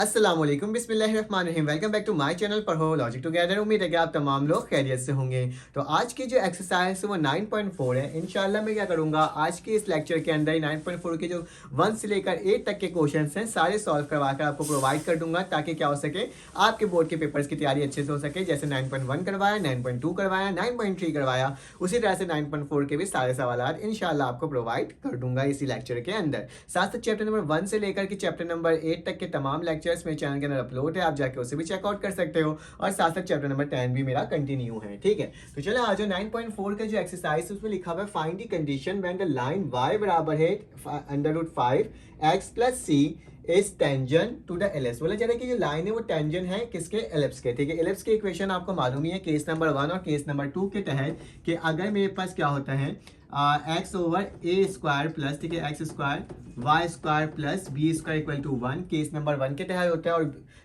अस्सलामुअलैकुम बिस्मिल्लाहिर्रहमानिर्रहीम। Welcome back to my channel Padho logic together. उम्मीद है कि आप तमाम लोग खैरियत से होंगे। तो आज की जो एक्सरसाइज है वो 9.4 है। इंशाल्लाह मैं क्या करूंगा, आज के इस लेक्चर के अंदर 9.4 के जो 1 से लेकर 8 तक के क्वेश्चंस हैं सारे सॉल्व करवा कर आपको प्रोवाइड कर दूंगा, ताकि क्या हो सके, आपके बोर्ड के पेपर्स की तैयारी अच्छे से हो सके। जैसे 9.1 करवाया, 9.2 करवाया, 9.3 करवाया, उसी तरह से 9.4 के भी सारे सवाल इंशाल्लाह आपको प्रोवाइड कर दूंगा इसी लेक्चर के अंदर। साथ साथ चैप्टर नंबर 1 से लेकर के चैप्टर नंबर 8 तक के तमाम लेक्चर्स मेरे चैनल के अंदर अपलोड है, आप जाके उसे भी चेकआउट कर सकते हो। और साथ साथ चैप्टर नंबर 10 भी मेरा कंटिन्यू है। ठीक है, तो चलो आज 9.4 का जो एक्सरसाइज है उसमें लिखा हुआ है find the condition when the line y बराबर है √5x + c is tangent to the ellipse. बोला जा रहा है कि जो लाइन है वो टेंजेंट है किसके, एलिप्स के। ठीक है, एलिप्स के इक्वेशन आपको मालूम ही है केस नंबर 1 और केस नंबर 2 के तहत, कि अगर मेरे पास क्या होता है x/a² प्लस, ठीक है, x² y² plus b² equal to 1, case number 1 के तहत होता है। और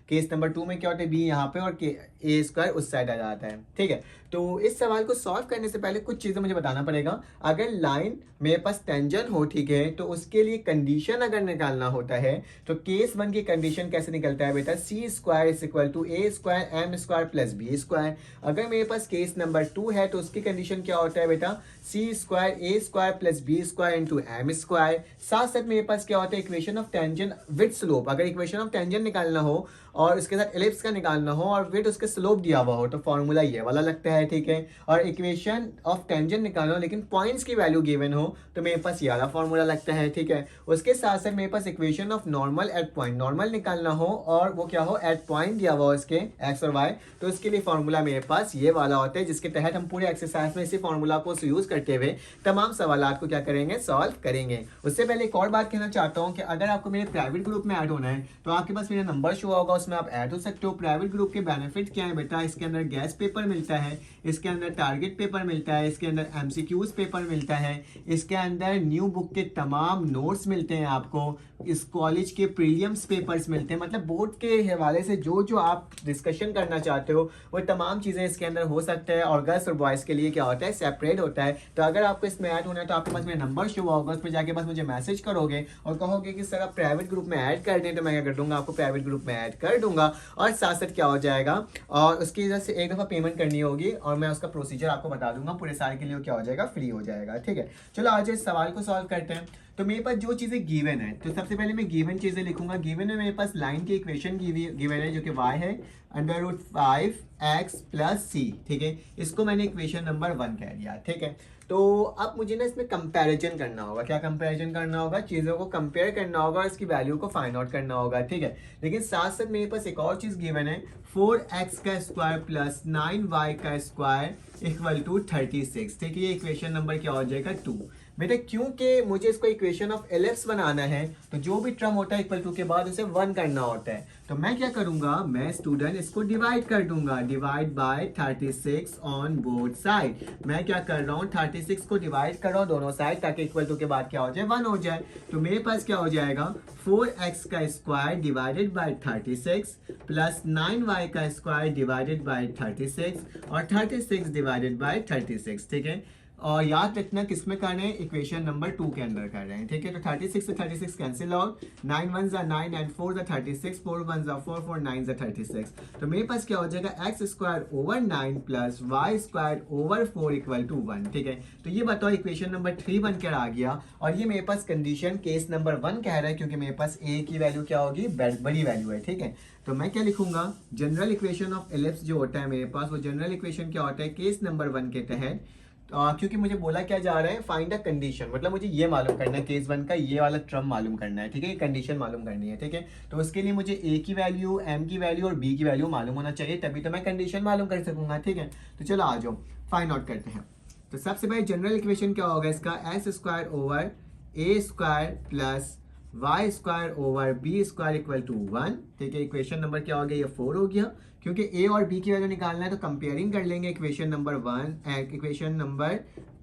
केस नंबर 2 में क्या होता है, b यहाँ पे और a² उस साइड आ जाता है। ठीक है, तो इस सवाल को सॉल्व करने से पहले कुछ चीज़ें मुझे बताना पड़ेगा। अगर लाइन मेरे पास टेंजेंट हो, ठीक है, तो उसके लिए कंडीशन अगर निकालना होता है तो केस 1 की कंडीशन कैसे निकलता है बेटा, c² = a² m² plus b²। अगर मेरे पास केस नंबर 2 है तो उसकी कंडीशन क्या होता है बेटा, c² a² plus b² into m²। साथ साथ मेरे पास क्या होता है, equation of tangent with slope. अगर इक्वेशन ऑफ टेंजेंट निकालना हो और उसके साथ एलिप्स का निकालना हो और विद उसके स्लोप दिया हुआ हो तो फॉर्मूला ये वाला लगता है। ठीक है, और इक्वेशन ऑफ टेंजेंट निकालना हो लेकिन पॉइंट्स की वैल्यू गिवन हो तो मेरे पास ये वाला फॉर्मूला लगता है। ठीक है, उसके साथ साथ मेरे पास equation of normal at point, normal निकालना हो और वो क्या हो, एट पॉइंट दिया हुआ हो इसके एक्स और वाई, तो उसके लिए फॉर्मूला मेरे पास ये वाला होता है, जिसके तहत हम पूरे एक्सरसाइज में इसी फॉर्मूला को यूज करते हुए तमाम सवालात को क्या करेंगे, सॉल्व करेंगे। उससे पहले एक और बात कहना चाहता हूँ कि अगर आपको मेरे प्राइवेट ग्रुप में ऐड होना है तो आपके पास मेरा नंबर शो होगा, उसमें आप ऐड हो सकते हो। प्राइवेट ग्रुप के बेनिफिट क्या है बेटा, इसके अंदर गैस पेपर मिलता है, इसके अंदर टारगेट पेपर मिलता है, इसके अंदर एमसीक्यूज पेपर मिलता है, इसके अंदर न्यू बुक के तमाम नोट्स मिलते हैं आपको, इस कॉलेज के प्रीलियम्स पेपर्स मिलते हैं। मतलब बोर्ड के हवाले से जो जो आप डिस्कशन करना चाहते हो वो तमाम चीज़ें इसके अंदर हो सकता है। और गर्ल्स और बॉयज़ के लिए क्या होता है, सेपरेट होता है। तो अगर आपको इसमें ऐड होना है तो आपके पास मेरा नंबर शो होगा, उस पर जाके बस मुझे मैसेज करोगे और कहोगे कि सर आप प्राइवेट ग्रुप में ऐड कर दें, तो मैं क्या कर दूंगा, आपको प्राइवेट ग्रुप में ऐड कर दूंगा। और साथ साथ क्या हो जाएगा, और उसकी वजह से एक दफ़ा पेमेंट करनी होगी और मैं उसका प्रोसीजर आपको बता दूंगा, पूरे साल के लिए क्या हो जाएगा, फ्री हो जाएगा। ठीक है, चलो आज इस सवाल को सॉल्व करते हैं। तो मेरे पास जो चीज़ें गिवन है तो सबसे पहले मैं गिवन चीज़ें लिखूंगा। गिवन में मेरे पास लाइन की इक्वेशन गिवन है जो कि y है √5x + c। ठीक है, इसको मैंने इक्वेशन नंबर 1 कह दिया। ठीक है, तो अब मुझे ना इसमें कंपैरिजन करना होगा। क्या कंपैरिजन करना होगा, चीज़ों को कंपेयर करना होगा और इसकी वैल्यू को फाइंड आउट करना होगा। ठीक है, लेकिन साथ साथ मेरे पास एक और चीज़ गिवन है, 4x² plus 9y² equal to 36। ठीक है, ये इक्वेशन नंबर क्या हो जाएगा, 2। बेटा क्योंकि मुझे इसको इक्वेशन ऑफ एलिप्स बनाना है तो जो भी टर्म होता है इक्वल टू के बाद उसे 1 करना होता है। तो मैं क्या करूंगा, मैं स्टूडेंट इसको डिवाइड कर दूंगा, divide by 36 on both side. मैं क्या कर रहा हूँ, 36 को डिवाइड कर रहा हूँ दोनों साइड, ताकि इक्वल टू के बाद क्या हो जाए, 1 हो जाए। तो मेरे पास क्या हो जाएगा, 4x² divided by 36 plus 9y² divided by 36 और 36 डिवाइडेड बाय 36। ठीक है, और याद रखना किसमें कर रहे हैं, इक्वेशन नंबर 2 के अंदर कर रहे हैं। ठीक है, तो 36 से 36 कैंसिल आउट, 9 1 ज़ा 9 एंड 4 ज़ा 36, 4 1 ज़ा 4 4 9 ज़ा 36। तो मेरे पास क्या हो जाएगा, x² / 9 plus y² / 4 equal to 1। ठीक है, तो ये बताओ इक्वेशन नंबर 3 बनकर आ गया। और ये मेरे पास कंडीशन केस नंबर 1 कह रहा है, क्योंकि मेरे पास a की वैल्यू क्या होगी, बड़ी वैल्यू है। ठीक है, तो मैं क्या लिखूंगा, जनरल इक्वेशन ऑफ एलिप्स जो होता है मेरे पास, वो जनरल इक्वेशन क्या होता है केस नंबर 1 के तहत। क्योंकि मुझे बोला क्या जा रहा है, फाइंड द कंडीशन, मतलब मुझे ये मालूम करना है, केस 1 का ये वाला टर्म मालूम करना है। ठीक है, ये कंडीशन मालूम करनी है। ठीक है, तो उसके लिए मुझे a की वैल्यू, m की वैल्यू और b की वैल्यू मालूम होना चाहिए, तभी तो मैं कंडीशन मालूम कर सकूंगा। ठीक है, तो चलो आ जाओ फाइंड आउट करते हैं। तो सबसे पहले जनरल इक्वेशन क्या होगा इसका, x² / a² plus y² / b² equal to 1। ठीक है, इक्वेशन नंबर क्या हो गया, ये 4 हो गया। क्योंकि a और b की वैल्यू निकालना है तो कंपेयरिंग कर लेंगे equation number 1, equation number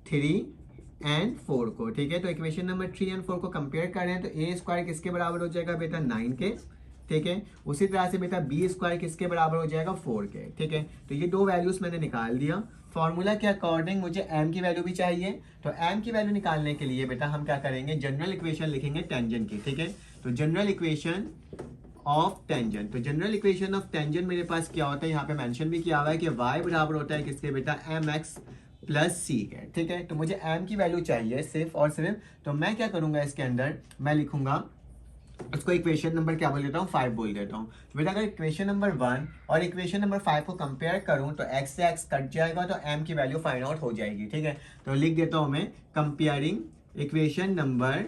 3 and 4 को। ठीक है, तो इक्वेशन नंबर 3 एंड 4 को कंपेयर कर रहे हैं तो a² किसके बराबर हो जाएगा बेटा, 9 के। ठीक है, उसी तरह से बेटा b² किसके बराबर हो जाएगा, 4 के। ठीक है, तो ये दो वैल्यूज मैंने निकाल दिया। फॉर्मूला के अकॉर्डिंग मुझे m की वैल्यू भी चाहिए, तो m की वैल्यू निकालने के लिए बेटा हम क्या करेंगे, जनरल इक्वेशन लिखेंगे टेंजेंट की। ठीक है, तो जनरल इक्वेशन ऑफ टेंजेंट। तो जनरल इक्वेशन ऑफ टेंजेंट मेरे पास क्या होता है, यहाँ पे मेंशन भी किया हुआ है कि y बराबर होता है किसके बेटा, mx प्लस सी के। ठीक है, तो मुझे m की वैल्यू चाहिए सिर्फ और सिर्फ, तो मैं क्या करूंगा इसके अंदर, मैं लिखूंगा उसको इक्वेशन नंबर क्या बोल देता हूँ, 5 बोल देता हूँ। तो बेटा अगर इक्वेशन नंबर 1 और इक्वेशन नंबर 5 को कंपेयर करूँ तो x से x कट जाएगा तो m की वैल्यू फाइंड आउट हो जाएगी। ठीक है, तो लिख देता हूँ मैं कंपेयरिंग इक्वेशन नंबर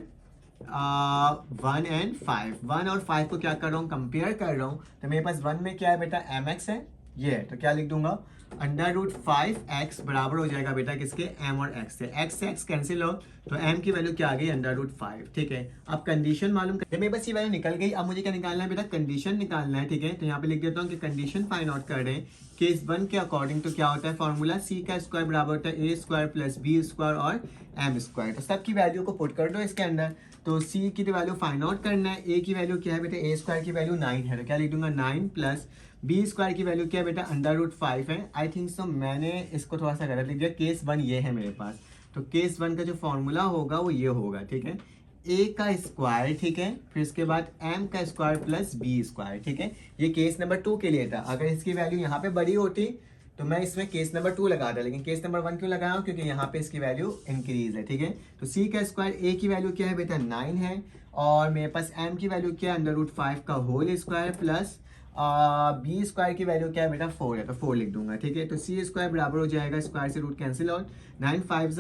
1 एंड 5। 1 और 5 को क्या कर रहा हूँ, कंपेयर कर रहा हूँ। तो मेरे पास 1 में क्या है बेटा, mx है, ये है, तो क्या लिख दूंगा, √5x बराबर हो जाएगा बेटा किसके, m और x से x कैंसिल हो तो m की वैल्यू क्या आ गई, √5। ठीक है, अब कंडीशन मालूम कर, मेरे पास ये वैल्यू निकल गई। अब मुझे क्या निकालना है बेटा, कंडीशन निकालना है। ठीक है, तो यहाँ पे लिख देता हूँ कि कंडीशन फाइंड आउट कर रहे हैं केस 1 के अकॉर्डिंग। तो क्या होता है फॉर्मूला, c का स्क्वायर बराबर होता है a² प्लस b² और m²। तो सब की वैल्यू को पुट कर दो इसके अंदर। तो c की वैल्यू फाइंड आउट करना है, a की वैल्यू क्या है बेटा, a² की वैल्यू 9 है, तो क्या लिख दूंगा 9 प्लस b² की वैल्यू क्या है बेटा, √5 है। आई थिंक सो मैंने इसको थोड़ा सा गलत लिख दिया, केस 1 ये है मेरे पास। तो केस 1 का जो फॉर्मूला होगा वो ये होगा। ठीक है, a का स्क्वायर, ठीक है, फिर इसके बाद m का स्क्वायर प्लस b²। ठीक है, ये केस नंबर 2 के लिए था। अगर इसकी वैल्यू यहाँ पे बड़ी होती तो मैं इसमें केस नंबर 2 लगाता, लेकिन केस नंबर 1 क्यों लगाया, क्योंकि यहाँ पे इसकी वैल्यू इंक्रीज है। ठीक है, तो c का स्क्वायर, a की वैल्यू क्या है बेटा 9 है, और मेरे पास m की वैल्यू क्या है, √5 का होल स्क्वायर प्लस b² की वैल्यू क्या है बेटा 4 है, तो 4 लिख दूंगा। ठीक है, तो c² बराबर हो जाएगा, स्क्वायर से रूट कैंसिल आउट, 9 5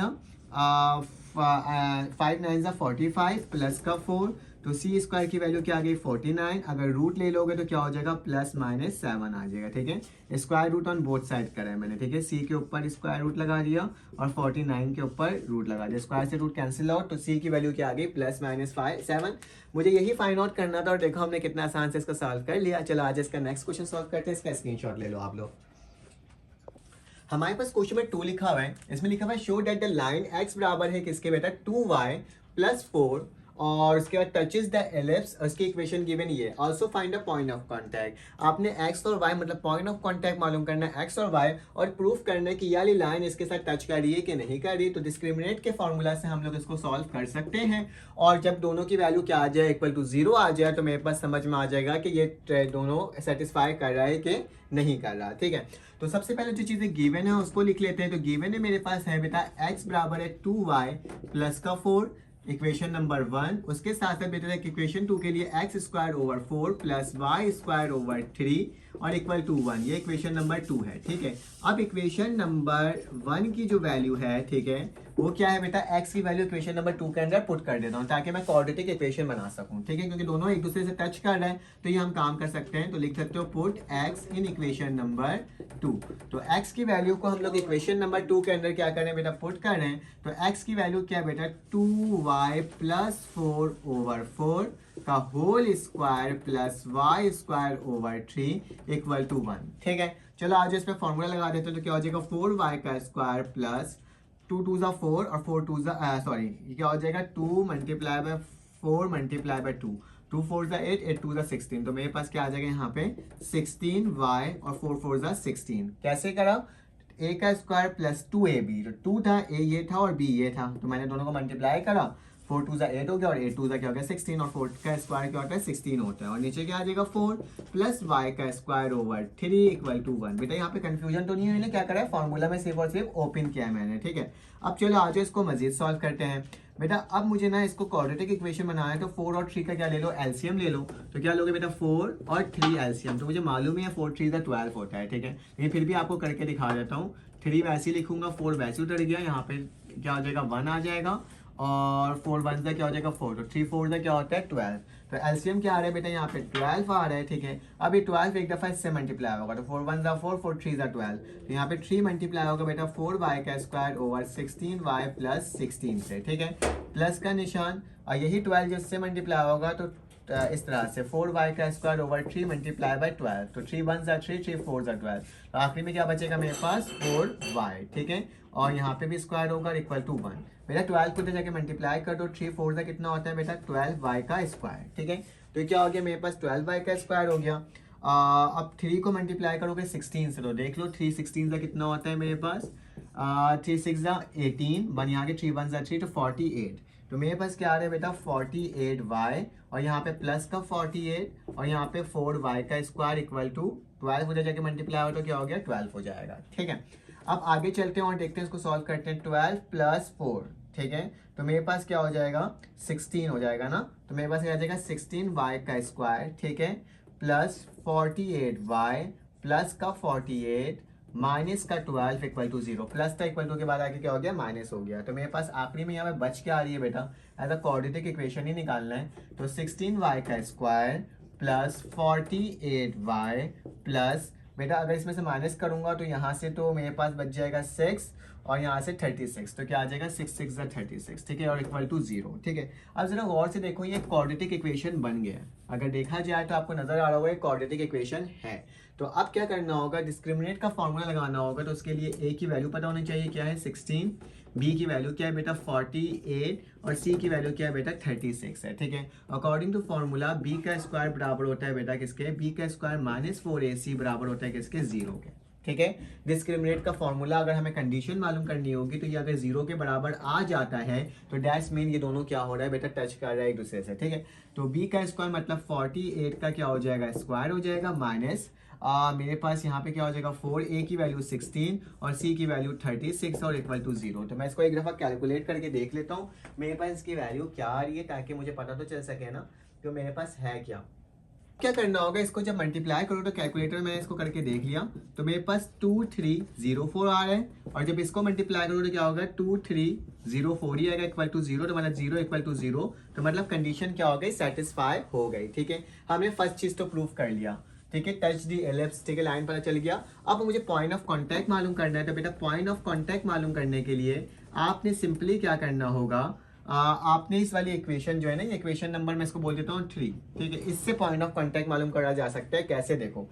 5 9 45 प्लस का 4, तो c² की वैल्यू क्या आ गई 49। अगर रूट ले लोगे तो क्या हो जाएगा, +-7 आ जाएगा। ठीक है, square root on both side करा है मैंने। ठीक है, c के ऊपर स्क्वायर रूट लगा दिया और 49 के ऊपर रूट लगा दिया, स्क्वायर से रूट कैंसिल आउट, तो c की वैल्यू क्या आ गई +-7। मुझे यही फाइंड आउट करना था और देखो हमने कितना आसान से इसका सॉल्व कर लिया। चलो आज इसका नेक्स्ट क्वेश्चन सॉल्व करते हैं, इसका स्क्रीनशॉट ले लो आप लोग। हमारे पास क्वेश्चन में 2 लिखा हुआ है, इसमें लिखा हुआ है show that the line x बराबर है किसके बेटा, 2y + 4, और उसके बाद टचेस द एलिप्स, उसकी इक्वेशन गिवन ये। Also find a point of contact. आपने x और y मतलब पॉइंट ऑफ कांटेक्ट मालूम करना है x और y, और प्रूफ करना है कि ये वाली लाइन इसके साथ टच कर रही है कि नहीं कर रही। तो डिस्क्रिमिनेट के फॉर्मूला से हम लोग इसको सॉल्व कर सकते हैं, और जब दोनों की वैल्यू क्या आ जाए, =0 आ जाए, तो मेरे पास समझ में आ जाएगा कि ये दोनों सेटिस्फाई कर रहा है कि नहीं कर रहा। ठीक है, तो सबसे पहले जो चीज़ें गिवन है उसको लिख लेते हैं। तो गिवन है मेरे पास है बेटा x बराबर है 2y प्लस का 4, इक्वेशन नंबर 1। उसके साथ साथ बेटा इक्वेशन 2 के लिए x² / 4 प्लस y² / 3 और इक्वल टू 1, ये इक्वेशन नंबर 2 है। ठीक है, अब इक्वेशन नंबर 1 की जो वैल्यू है, ठीक है, वो क्या है बेटा, x की वैल्यू इक्वेशन नंबर 2 के अंदर पुट कर देता हूँ ताकि मैं क्वाड्रेटिक इक्वेशन बना सकूँ। ठीक है, क्योंकि दोनों एक दूसरे से टच कर रहे हैं, तो ये हम काम कर सकते हैं। तो लिख सकते हो put x in equation number 2। तो x की वैल्यू को हम लोग इक्वेशन नंबर 2 के अंदर क्या कर रहे हैं बेटा, पुट कर रहे हैं। तो x की वैल्यू क्या है बेटा, 2y + 4/4 का whole square plus y² / 3 equal to 1। ठीक है, चलो आज इस पे फॉर्मूला लगा देते हैं। तो क्या हो जाएगा, 4y का स्क्वायर प्लस 2 2 4 और 4 2 सॉरी, ये क्या हो जाएगा, 2 × 4 × 2, 2 4 8, 8 2 16। तो मेरे पास क्या आ जाएगा यहाँ पे 16y और 4 4 16। कैसे करा, a का स्क्वायर प्लस 2ab, तो 2 था, a ये था और b ये था, तो मैंने दोनों को मल्टीप्लाई करा, 4 2 8 हो गया और 8 2 क्या हो गया 16, और 4 का स्क्वायर क्या होता है 16 होता है, और नीचे क्या आ जाएगा 4 प्लस y का स्क्वायर ओवर 3 इक्वल टू 1। बेटा यहाँ पे कंफ्यूजन तो नहीं हुई ना, क्या करा है फॉर्मूला में सिर्फ और सिर्फ ओपन किया है मैंने। ठीक है, अब चलो आज इसको मजीद सॉल्व करते हैं। बेटा अब मुझे ना इसको क्वाड्रेटिक इक्वेशन बनाना है, तो 4 और 3 का क्या ले लो, एलसीएम ले लो। तो क्या लोगे बेटा, 4 और 3 एलसीएम, तो मुझे मालूम है 4 3 12 होता है। ठीक है, लेकिन फिर भी आपको करके दिखा देता हूँ। 3 वैसे ही लिखूंगा, 4 वैसे उतर गया, यहाँ पे क्या हो जाएगा 1 आ जाएगा, और 4 1 क्या हो जाएगा 4, तो 3 4 क्या होता है 12। तो एलसीएम क्या आ रहा है बेटा, यहाँ पे 12 आ रहा है। ठीक है, अब ये 12 एक दफा इससे मल्टीप्लाई होगा, तो 4 1 4, 4 3 12, तो यहाँ पे 3 मल्टीप्लाई होगा बेटा 4y का स्क्वायर ओवर 16y + 16 से। ठीक है, प्लस का निशान, और यही 12 जिससे मल्टीप्लाई होगा, तो इस तरह से 4y का स्क्वायर ओवर 3 × 12, तो 3 1 3, 3 4 12, तो आखिरी में क्या बचेगा मेरे पास 4y। ठीक है, और यहाँ पे भी स्क्वायर होगा इक्वल टू 1। बेटा 12 को जाके मल्टीप्लाई कर दो, 3 4 कितना होता है बेटा 12y का स्क्वायर। ठीक है, तो क्या हो गया मेरे पास 12y का स्क्वायर हो गया। अब 3 को मल्टीप्लाई करोगे 16 से, तो देख लो 3 16 का कितना होता है मेरे पास, 3 6 18, 1 यहाँ के 3 1 3, तो 48। तो मेरे पास क्या आ रहा है बेटा 48y और यहाँ पे प्लस का 48 और यहाँ पे 4y का स्क्वायर इक्वल टू 12 उधर जाके मल्टीप्लाई हो तो क्या हो गया 12 हो जाएगा। ठीक है, अब आगे चलते हैं और देखते हैं इसको सॉल्व करते हैं। 12 प्लस 4, ठीक है, तो मेरे पास क्या हो जाएगा 16 हो जाएगा ना। तो मेरे पास क्या आ जाएगा 16y का स्क्वायर, ठीक है, प्लस 48y प्लस का 48 माइनस का 12 इक्वल टू 0। प्लस का इक्वल टू के बाद आगे क्या हो गया माइनस हो गया। तो मेरे पास आखिरी में यहाँ पे बच के आ रही है बेटा, एज अ क्वाड्रेटिक इक्वेशन ही निकालना है। तो 16y का स्क्वायर प्लस 48y प्लस बेटा अगर इसमें से माइनस करूंगा तो यहाँ से तो मेरे पास बच जाएगा 6 और यहाँ से 36, तो क्या आ जाएगा 6 6 36, ठीक है, और इक्वल टू 0। ठीक है, अब जरा गौर से देखो ये क्वाड्रेटिक इक्वेशन बन गया है। अगर देखा जाए तो आपको नजर आ रहा होगा क्वाड्रेटिक इक्वेशन है। तो अब क्या करना होगा, डिस्क्रिमिनेट का फॉर्मूला लगाना होगा। तो उसके लिए ए की वैल्यू पता होनी चाहिए, क्या है 16, बी की वैल्यू क्या है बेटा 48 और सी की वैल्यू क्या है बेटा 36 है। ठीक है, अकॉर्डिंग टू फॉर्मूला बी का स्क्वायर बराबर होता है बेटा किसके, बी का स्क्वायर माइनस 4ac बराबर होता है किसके 0 के। ठीक है, डिस्क्रिमिनेट का फॉर्मूला अगर हमें कंडीशन मालूम करनी होगी तो ये अगर 0 के बराबर आ जाता है तो डैश मीन ये दोनों क्या हो रहा है बेटा टच कर रहा है एक दूसरे से। ठीक है, तो b का स्क्वायर मतलब 48 का क्या हो जाएगा स्क्वायर हो जाएगा माइनस मेरे पास यहाँ पे क्या हो जाएगा 4a की वैल्यू 16 और c की वैल्यू 36 और इक्वल टू 0। तो मैं इसको एक दफ़ा कैलकुलेट करके देख लेता हूँ मेरे पास इसकी वैल्यू क्या आ रही है, ताकि मुझे पता तो चल सके ना तो मेरे पास है क्या। क्या करना होगा, इसको जब मल्टीप्लाई करो तो कैलकुलेटर में इसको करके देख लिया तो मेरे पास 2304 आ रहा है, और जब इसको मल्टीप्लाई करो तो क्या होगा 2304 ही आएगा इक्वल टू 0। तो मतलब 0 इक्वल टू 0, तो मतलब कंडीशन क्या हो गई सेटिस्फाई हो गई। ठीक है, हमने फर्स्ट चीज तो प्रूफ कर लिया। ठीक है, टच दी एलिप्स, ठीक है, लाइन पता चल गया। अब मुझे पॉइंट ऑफ कांटेक्ट मालूम करना है। तो बेटा पॉइंट ऑफ कांटेक्ट मालूम करने के लिए आपने सिंपली क्या करना होगा, आपने इस वाली इक्वेशन जो है ना, ये इक्वेशन नंबर मैं इसको बोल देता हूँ 3। ठीक है, इससे पॉइंट ऑफ कांटेक्ट मालूम करा जा सकता है। कैसे देखो,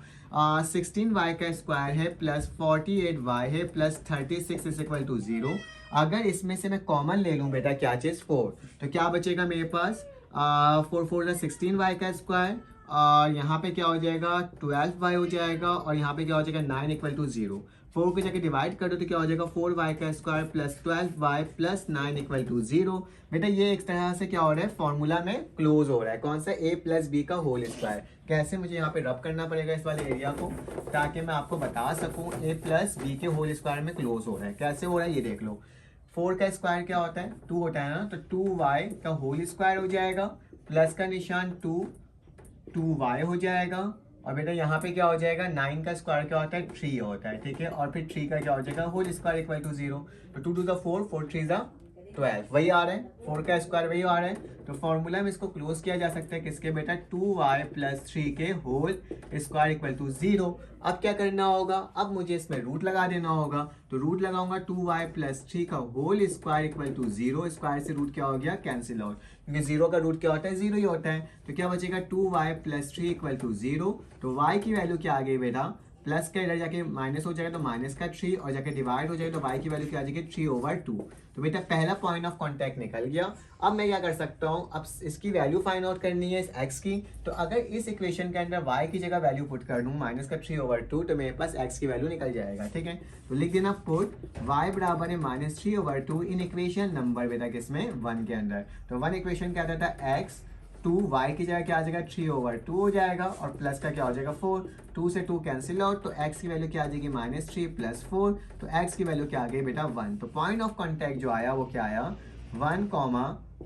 16y का स्क्वायर है प्लस 48y है प्लस 36 इज इक्वल टू 0। अगर इसमें से मैं कॉमन ले लूँ बेटा क्या चीज़ 4, तो क्या बचेगा मेरे पास 4 4 16y का स्क्वायर और यहाँ पे क्या हो जाएगा 12y हो जाएगा और यहाँ पे क्या हो जाएगा 9 इक्वल टू 0। 4 को जाके डिवाइड कर दो तो क्या हो जाएगा 4y का square plus 12y plus 9 equal to 0। बेटा ये एक तरह से क्या हो रहा है फॉर्मूला में क्लोज हो रहा है। कौन सा, a प्लस बी का होल स्क्वायर। कैसे, मुझे यहाँ पे रब करना पड़ेगा इस वाले एरिया को ताकि मैं आपको बता सकूँ a प्लस बी के होल स्क्वायर में क्लोज हो रहा है। कैसे हो रहा है ये देख लो, 4 का स्क्वायर क्या होता है 2 होता है ना, तो 2y का होल स्क्वायर हो जाएगा प्लस का निशान 2y हो जाएगा और बेटा यहाँ पे क्या हो जाएगा 9 का स्क्वायर क्या होता है 3 होता है। ठीक है, और फिर 3 का क्या हो जाएगा होल स्क्वायर इक्वल टू 0। तो 2 टू द 4, 4 3 ज़ा 12, वही आ रहा है 4 का स्क्वायर वही आ रहा है। तो फॉर्मूला में इसको क्लोज किया जा सकता है किसके बेटा 2y प्लस 3 के होल स्क्वायर इक्वल टू 0। अब क्या करना होगा, अब मुझे इसमें रूट लगा देना होगा। तो रूट लगाऊंगा 2y प्लस 3 का whole square equal to 0। Square से रूट क्या हो गया कैंसिल आउट, क्योंकि 0 का रूट क्या होता है 0 ही होता है। तो क्या बचेगा 2y प्लस 3 इक्वल टू 0। तो y की वैल्यू क्या आ गई बेटा, प्लस का इधर जाके माइनस हो जाएगा तो माइनस का 3 और जाके डिवाइड हो जाएगा तो y की वैल्यू क्या आ जाएगी 3/2। तो बेटा पहला पॉइंट ऑफ कांटेक्ट निकल गया। अब मैं क्या कर सकता हूँ, अब इसकी वैल्यू फाइंड आउट करनी है इस x की। तो अगर इस इक्वेशन के अंदर y की जगह वैल्यू पुट कर दूँ माइनस का 3/2 तो मेरे पास x की वैल्यू निकल जाएगा। ठीक है, तो लिख देना पुट y बराबर है माइनस 3/2 इन इक्वेशन नंबर बेटा किसमें 1 के अंदर। तो 1 इक्वेशन क्या आता है x, 2y की जगह क्या आ जाएगा 3/2 हो जाएगा और प्लस का क्या हो जाएगा 4, 2 से 2 कैंसिल आउट तो x की वैल्यू क्या आ जाएगी -3 प्लस 4। तो x की वैल्यू क्या आ गई बेटा 1। तो पॉइंट ऑफ कांटेक्ट जो आया वो क्या आया 1,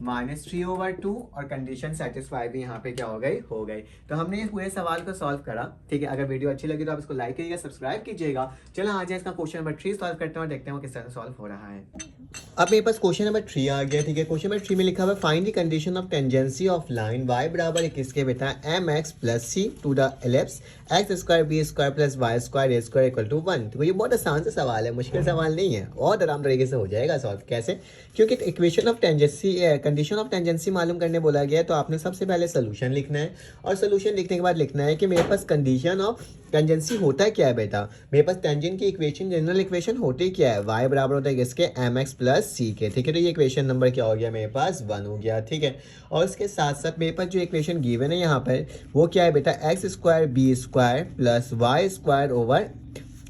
-3/2 और कंडीशन सेटिस्फाई भी यहाँ पे क्या हो गई। तो हमने इस पूरे सवाल को सॉल्व करा। ठीक है, अगर वीडियो अच्छी लगी तो आप इसको लाइक कीजिएगा, सब्सक्राइब कीजिएगा। चलो आ जाए इसका क्वेश्चन नंबर 3 सॉल्व करते हैं और देखते हैं वो किस तरह सॉल्व हो रहा है। अब मेरे पास क्वेश्चन नंबर 3 आ गया। ठीक है, क्वेश्चन नंबर 3 में लिखा हुआ है find the condition of tangency of line y बराबर है किसके बेटा mx plus c to the ellipse x square b square plus y square a square equal to 1। तो ये बहुत आसान सा सवाल है, मुश्किल सवाल नहीं है, बहुत आराम तरीके से हो जाएगा सॉल्व। कैसे, क्योंकि equation of tangency condition of tangency मालूम करने बोला गया है तो आपने सबसे पहले सोल्यूशन लिखना है और सोल्यूशन लिखने के बाद लिखना है कि मेरे पास कंडीशन ऑफ टेंजेंसी होता क्या है बेटा। मेरे पास टेंजेंट की इक्वेशन जनरल इक्वेशन होती क्या है, y बराबर होता है किसके mx प्लस c के। ठीक है, तो ये इक्वेशन नंबर क्या हो गया मेरे पास 1 हो गया। ठीक है, और इसके साथ साथ मेरे पास जो इक्वेशन गिवन है यहाँ पर वो क्या है बेटा x square b square plus y square over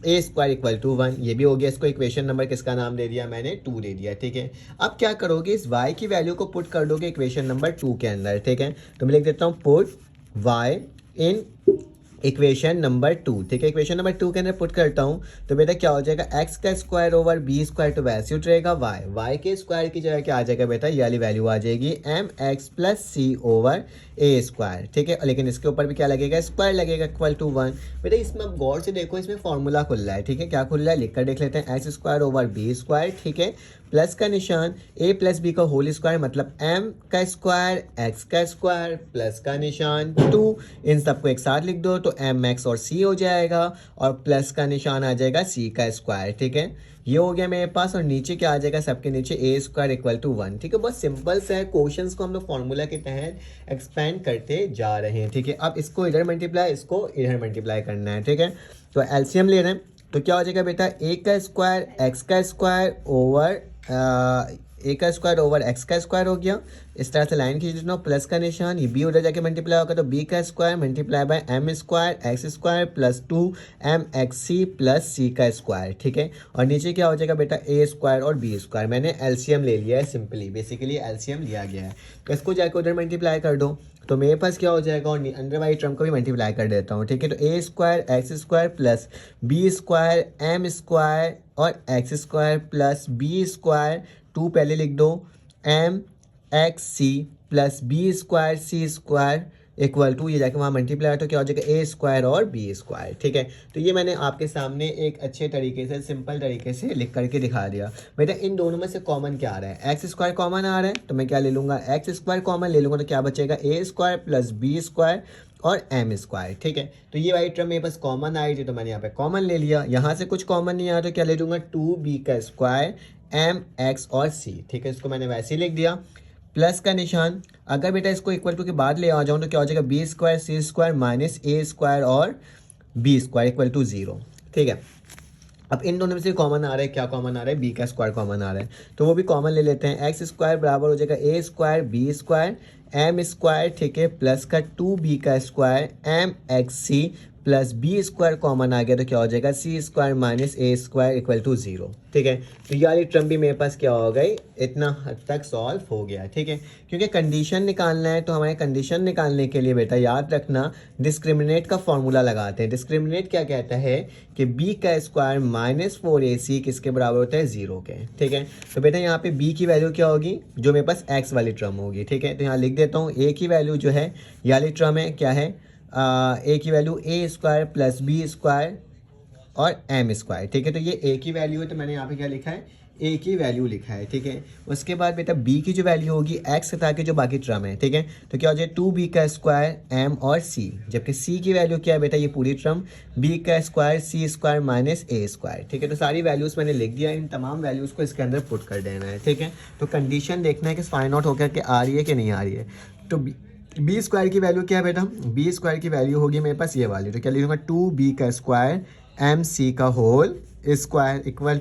a square equal to 1, ये भी हो गया। इसको इक्वेशन नंबर किसका नाम दे दिया मैंने, 2 दे दिया, ठीक है। अब क्या करोगे, इस y की वैल्यू को पुट कर दोगे इक्वेशन नंबर 2 के अंदर, ठीक है। तो मैं लिख देता हूँ put y in equation number 2, ठीक है। इक्वेशन नंबर 2 के अंदर पुट करता हूँ तो बेटा क्या हो जाएगा, x का स्क्वायर ओवर b स्क्वायर, तो वैसे ही रहेगा y के स्क्वायर की जगह क्या आ जाएगा बेटा, ये वाली वैल्यू आ जाएगी mx plus C over a square, ठीक है। लेकिन इसके ऊपर भी क्या लगेगा, स्क्वायर लगेगा इक्वल टू 1। बेटा इसमें आप गौर से देखो, इसमें फॉर्मूला खुल रहा है, ठीक है। क्या खुल रहा है, लिख कर देख लेते हैं, x square over b square, ठीक है, प्लस का निशान ए प्लस बी का होल स्क्वायर, मतलब m का स्क्वायर एक्स का स्क्वायर प्लस का निशान 2, इन सबको एक साथ लिख दो तो mx और c हो जाएगा, और प्लस का निशान आ जाएगा c का स्क्वायर, ठीक है। ये हो गया मेरे पास, और नीचे क्या आ जाएगा, सबके नीचे ए स्क्वायर इक्वल टू 1, ठीक है। बहुत सिंपल सा है, क्वेश्चंस को हम लोग फॉर्मूला के तहत एक्सपेंड करते जा रहे हैं, ठीक है। अब इसको इधर मल्टीप्लाई, इसको इधर मल्टीप्लाई करना है, ठीक है। तो एलसीएम ले रहे हैं, तो क्या हो जाएगा बेटा, ए का स्क्वायर एक्स का स्क्वायर ओवर ए का स्क्वायर ओवर एक्स का स्क्वायर हो गया। इस तरह से लाइन खींच देना, प्लस का निशान, ये बी उधर जाके मल्टीप्लाई होगा तो बी का square multiply by M square X square plus 2 M X C plus C का स्क्वायर, ठीक है। और नीचे क्या हो जाएगा बेटा, ए स्क्वायर और बी स्क्वायर, मैंने एलसीएम ले लिया है, सिंपली बेसिकली एलसीएम लिया गया है। तो इसको जाकर उधर मल्टीप्लाई कर दो तो मेरे पास क्या हो जाएगा, और अंडर वाली टर्म को भी मल्टीप्लाई कर देता हूँ, ठीक है। तो A square X square plus B square M square और X square plus B square, 2 पहले लिख दो, M X C plus B square C square equal to, ये जाके वहाँ मल्टीप्लाई तो क्या हो जाएगा, ए स्क्वायर और बी स्क्वायर, ठीक है। तो ये मैंने आपके सामने एक अच्छे तरीके से, सिंपल तरीके से लिख करके दिखा दिया। बेटा इन दोनों में से कॉमन क्या आ रहा है, एक्स स्क्वायर कॉमन आ रहा है, तो मैं क्या ले लूँगा, एक्स स्क्वायर कॉमन ले लूँगा, तो क्या बचेगा, ए स्क्वायर प्लस बी स्क्वायर और एम स्क्वायर, ठीक है। तो ये वाली टर्म मेरे पास कॉमन आई थी तो मैंने यहाँ पे कॉमन ले लिया। यहाँ से कुछ कॉमन नहीं आया तो क्या ले लूँगा, 2b का स्क्वायर एम एक्स और सी, ठीक है। इसको मैंने वैसे ही लिख दिया, प्लस का निशान, अगर बेटा इसको इक्वल टू के बाद ले आ जाऊँ तो क्या हो जाएगा, बी स्क्वायर सी स्क्वायर माइनस ए स्क्वायर और बी स्क्वायर इक्वल टू 0, ठीक है। अब इन दोनों में से कॉमन आ रहा है, क्या कॉमन आ रहा है, बी का स्क्वायर कॉमन आ रहा है, तो वो भी कॉमन ले लेते हैं। एक्स स्क्वायर बराबर हो जाएगा ए square B square M square, ठीक है, प्लस का 2b का square M X C plus B square common आ गया तो क्या हो जाएगा, C square minus A square equal to 0, ठीक है। तो ये वाली टर्म भी मेरे पास क्या हो गई, इतना हद तक सॉल्व हो गया, ठीक है। क्योंकि कंडीशन निकालना है तो हमारे कंडीशन निकालने के लिए बेटा याद रखना, डिस्क्रिमिनेट का फॉर्मूला लगाते हैं। डिस्क्रिमिनेट क्या कहता है कि बी का स्क्वायर माइनस 4ac किसके बराबर होता है, 0 के, ठीक है। तो बेटा यहाँ पे बी की वैल्यू क्या होगी, जो मेरे पास एक्स वाली टर्म होगी, ठीक है। तो यहाँ लिख देता हूँ, ए की वैल्यू जो है ये वाली टर्म है, क्या है, ए की वैल्यू ए स्क्वायर प्लस बी स्क्वायर और एम स्क्वायर, ठीक है। तो ये ए की वैल्यू है तो मैंने यहाँ पे क्या लिखा है, ए की वैल्यू लिखा है, ठीक है। उसके बाद बेटा बी की जो वैल्यू होगी एक्स हटा के जो बाकी टर्म है, ठीक है। तो क्या हो जाए, 2b का स्क्वायर एम और सी, जबकि सी की वैल्यू क्या है बेटा, ये पूरी टर्म बी का स्क्वायर सी स्क्वायर माइनस ए स्क्वायर, ठीक है। तो सारी वैल्यूज़ मैंने लिख दिया, इन तमाम वैल्यूज़ को इसके अंदर पुट कर देना है, ठीक है। तो कंडीशन देखना है कि फाइंड आउट होकर के आ रही है कि नहीं आ रही है। तो बी स्क्वायर की वैल्यू क्या है बेटा, बी स्क्वायर की वैल्यू होगी मेरे पास ये वाली, तो क्या लिखूंगा, 2b का स्क्वायर एम सी का होल स्क्वायर इक्वल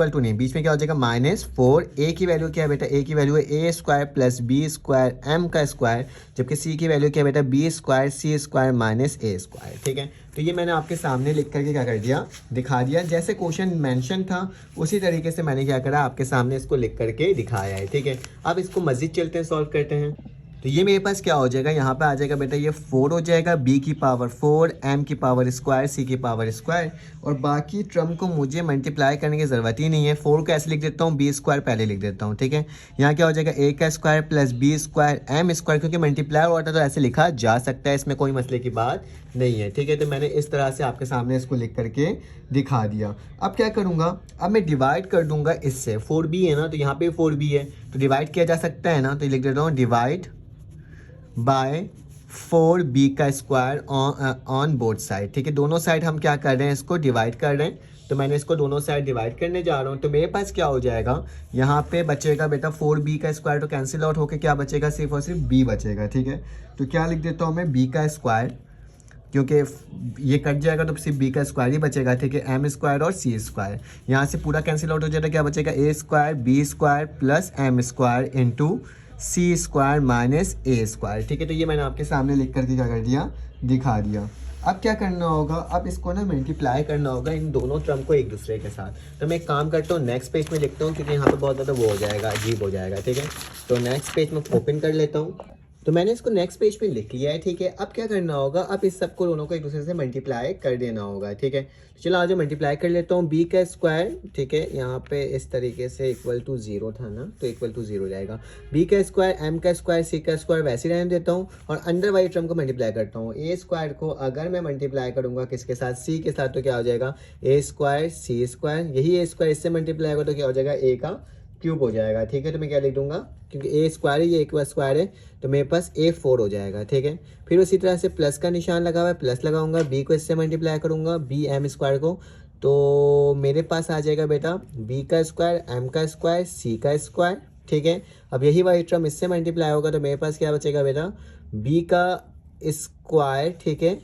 टू नहीं, बीच में क्या हो जाएगा, -4। ए की वैल्यू क्या है बेटा, ए की वैल्यू है A square plus B square M का स्क्वायर, जबकि सी की वैल्यू क्या है बेटा, बी स्क्वायर सी स्क्वायर माइनस ए स्क्वायर, ठीक है। तो ये मैंने आपके सामने लिख करके क्या कर दिया, दिखा दिया। जैसे क्वेश्चन मेंशन था उसी तरीके से मैंने क्या करा, आपके सामने इसको लिख करके दिखाया है, ठीक है। अब इसको मज़ीद चलते हैं, सॉल्व करते हैं। तो ये मेरे पास क्या हो जाएगा, यहाँ पे आ जाएगा बेटा ये 4 हो जाएगा, b की पावर 4 m की पावर स्क्वायर c की पावर स्क्वायर, और बाकी टर्म को मुझे मल्टीप्लाई करने की ज़रूरत ही नहीं है। 4 को ऐसे लिख देता हूँ, b स्क्वायर पहले लिख देता हूँ, ठीक है। यहाँ क्या हो जाएगा, a का square plus b square m square, क्योंकि मल्टीप्लाई होता है तो ऐसे लिखा जा सकता है, इसमें कोई मसले की बात नहीं है, ठीक है। तो मैंने इस तरह से आपके सामने इसको लिख करके दिखा दिया। अब क्या करूँगा, अब मैं डिवाइड कर दूंगा इससे, 4b है ना, तो यहाँ पे 4b है तो डिवाइड किया जा सकता है ना, तो लिख देता हूँ डिवाइड बाय 4b का स्क्वायर ऑन बोथ साइड, ठीक है। दोनों साइड हम क्या कर रहे हैं, इसको डिवाइड कर रहे हैं, तो मैंने इसको दोनों साइड डिवाइड करने जा रहा हूँ। तो मेरे पास क्या हो जाएगा, यहाँ पे बचेगा बेटा 4b का स्क्वायर, तो कैंसिल आउट होकर क्या बचेगा, सिर्फ और सिर्फ b बचेगा, ठीक है। तो क्या लिख देता हूँ मैं, b का स्क्वायर, क्योंकि ये कट जाएगा तो सिर्फ b का स्क्वायर ही बचेगा, ठीक है, m स्क्वायर और c स्क्वायर, यहाँ से पूरा कैंसिल आउट हो जाएगा, क्या बचेगा, a square b square plus m square into c square minus A square, ठीक है। तो ये मैंने आपके सामने लिख करके क्या कर दिया, दिखा दिया। अब क्या करना होगा, अब इसको ना मल्टीप्लाई करना होगा इन दोनों टर्म को एक दूसरे के साथ। तो मैं एक काम करता हूँ, नेक्स्ट पेज में लिखता हूँ, क्योंकि यहाँ पे बहुत ज़्यादा वो हो जाएगा, अजीब हो जाएगा, ठीक है। तो नेक्स्ट पेज में ओपन कर लेता हूँ। तो मैंने इसको नेक्स्ट पेज पे लिख लिया है, ठीक है। अब क्या करना होगा, अब इस सबको दोनों को एक दूसरे से मल्टीप्लाई कर देना होगा, ठीक है। तो चलो आज मल्टीप्लाई कर लेता हूँ। बी का स्क्वायर, ठीक है, यहाँ पे इस तरीके से इक्वल टू 0 था ना, तो इक्वल टू 0 जाएगा। बी का स्क्वायर, एम का स्क्वायर, सी का स्क्वायर वैसे रहने देता हूँ और अंडर वाली टर्म को मल्टीप्लाई करता हूँ। ए स्क्वायर को अगर मैं मल्टीप्लाई करूँगा किसके साथ, सी के साथ, तो क्या हो जाएगा ए स्क्वायर सी स्क्वायर। यही ए स्क्वायर इससे मल्टीप्लाई होगा तो क्या हो जाएगा, ए का क्यूब हो जाएगा, ठीक है। तो मैं क्या लिख दूंगा, क्योंकि ए स्क्वायर है, ये एक स्क्वायर है, तो मेरे पास A4 हो जाएगा, ठीक है। फिर उसी तरह से प्लस का निशान लगा हुआ है, प्लस लगाऊंगा, बी को इससे मल्टीप्लाई करूंगा, बी एम स्क्वायर को, तो मेरे पास आ जाएगा बेटा बी का स्क्वायर, एम का स्क्वायर, सी का स्क्वायर, ठीक है। अब यही वाली टर्म इससे मल्टीप्लाई होगा तो मेरे पास क्या बचेगा बेटा, बी का स्क्वायर, ठीक है,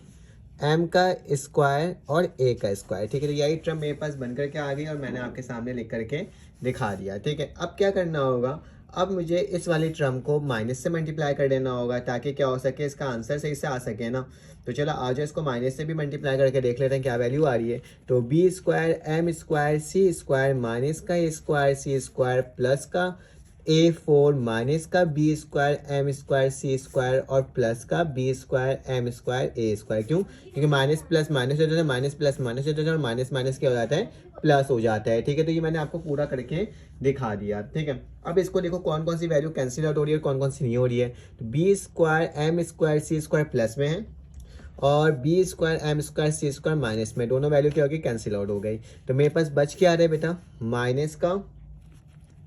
एम का स्क्वायर और ए का स्क्वायर, ठीक है। तो यही टर्म मेरे पास बन करके आ गई और मैंने आपके सामने लिख करके दिखा दिया, ठीक है। अब क्या करना होगा, अब मुझे इस वाली टर्म को माइनस से मल्टीप्लाई कर देना होगा ताकि क्या हो सके, इसका आंसर सही से आ सके ना। तो चलो आज इसको माइनस से भी मल्टीप्लाई करके देख लेते हैं क्या वैल्यू आ रही है। तो बी स्क्वायर एम स्क्वायर सी स्क्वायर माइनस का ए स्क्वायर सी स्क्वायर प्लस का A4 माइनस का बी स्क्वायर एम स्क्वायर सी स्क्वायर और प्लस का B square M square A square. क्यों, क्योंकि माइनस प्लस माइनस हो जाता है, माइनस प्लस माइनस हो जाता है और माइनस माइनस क्या हो जाता है, प्लस हो जाता है, ठीक है। तो ये मैंने आपको पूरा करके दिखा दिया, ठीक है। अब इसको देखो कौन कौन सी वैल्यू कैंसिल आउट हो रही है और कौन कौन सी नहीं हो रही है। तो बी स्क्वायर एम स्क्वायर सी स्क्वायर प्लस में है और बी स्क्वायर एम स्क्वायर सी स्क्वायर माइनस में, दोनों वैल्यू क्या होगी, कैंसिल आउट हो गई। तो मेरे पास बच क्या आ रहा है बेटा, माइनस का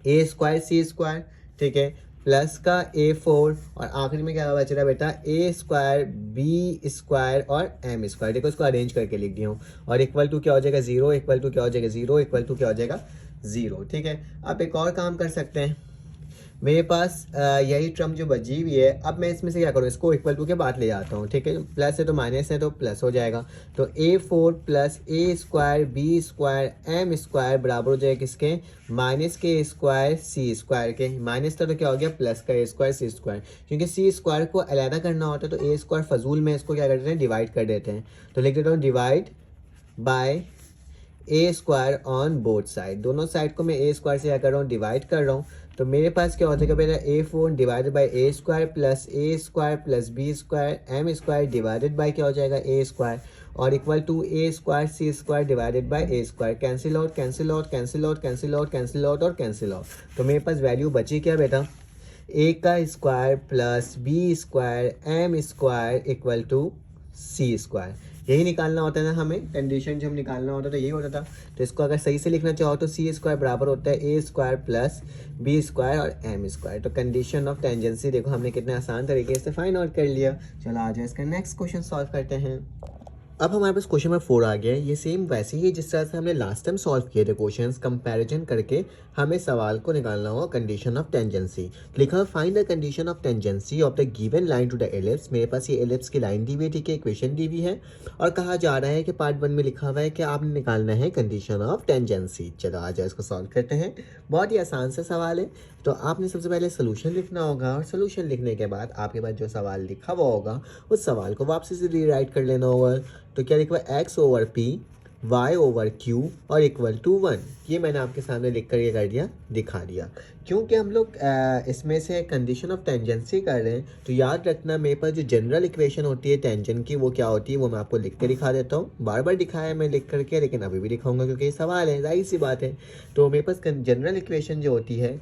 ए स्क्वायर सी स्क्वायर, ठीक है, प्लस का A4 और आखिरी में क्या बच रहा है बेटा, ए स्क्वायर बी स्क्वायर और एम स्क्वायर। देखो इसको अरेंज करके लिख दिया हूँ और इक्वल टू क्या हो जाएगा, 0, इक्वल टू क्या हो जाएगा 0, इक्वल टू क्या हो जाएगा 0, ठीक है। आप एक और काम कर सकते हैं, मेरे पास यही टर्म जो बची हुई है, अब मैं इसमें से क्या करूँ, इसको इक्वल टू के बाद ले जाता हूँ, ठीक है। प्लस है तो माइनस है तो प्लस हो जाएगा। तो A4 plus A square B square M square बराबर हो जाएगा किसके, माइनस के स्क्वायर सी स्क्वायर के। माइनस था तो क्या हो गया, प्लस का ए स्क्वायर सी स्क्वायर। क्योंकि सी स्क्वायर को अलहदा करना होता है तो ए स्क्वायर फजूल में इसको क्या करते हैं, डिवाइड कर देते हैं। तो लिख देता हूँ divide by A square on both side. दोनों साइड को मैं ए स्क्वायर से क्या कर रहा हूँ, डिवाइड कर रहा हूँ। तो मेरे पास क्या हो जाएगा बेटा, A4 divided by a square plus B square M square divided by क्या हो जाएगा ए स्क्वायर और equal to a square C square divided by a square. Cancel out cancel out cancel out cancel out cancel out और cancel out. तो मेरे पास value बची क्या बेटा, ए का square plus B square M square equal to c square. यही निकालना होता है ना हमें, कंडीशन जो हम निकालना होता है तो यही होता था। तो इसको अगर सही से लिखना चाहो तो सी स्क्वायर बराबर होता है A square plus B square और एम स्क्वायर। तो कंडीशन ऑफ टेंजेंसी देखो हमने कितने आसान तरीके से फाइंड आउट कर लिया। चलो आ जाए इसका नेक्स्ट क्वेश्चन सॉल्व करते हैं। अब हमारे पास क्वेश्चन नंबर 4 आ गया है। ये सेम वैसे ही जिस तरह से हमने लास्ट टाइम सॉल्व किए थे क्वेश्चंस, कंपैरिजन करके हमें सवाल को निकालना होगा कंडीशन ऑफ टेंजेंसी। लिखा find the condition of tangency of the given line to the ellipse. मेरे पास ये एलिप्स की लाइन दी हुई है, ठीक है, इक्वेशन दी हुई है और कहा जा रहा है कि पार्ट 1 में लिखा हुआ है कि आपने निकालना है कंडीशन ऑफ टेंजेंसी। चलो आ जाए इसको सॉल्व करते हैं। बहुत ही आसान सा सवाल है। तो आपने सबसे पहले सोल्यूशन लिखना होगा और सोल्यूशन लिखने के बाद आपके पास जो सवाल लिखा हुआ होगा उस सवाल को वापसी से रीराइट कर लेना होगा। तो क्या लिखा हुआ, x over p y over q और इक्वल टू 1। ये मैंने आपके सामने लिख कर ये कर दिया, दिखा दिया। क्योंकि हम लोग इसमें से कंडीशन ऑफ टेंजेंसी कर रहे हैं तो याद रखना मेरे पास जो जनरल इक्वेशन होती है टेंजेंट की वो क्या होती है, वो मैं आपको लिख के दिखा देता हूँ। बार बार दिखाया मैं लिख करके, लेकिन अभी भी दिखाऊंगा क्योंकि ये सवाल है, जाहिर सी बात है। तो मेरे पास जनरल इक्वेशन जो होती है,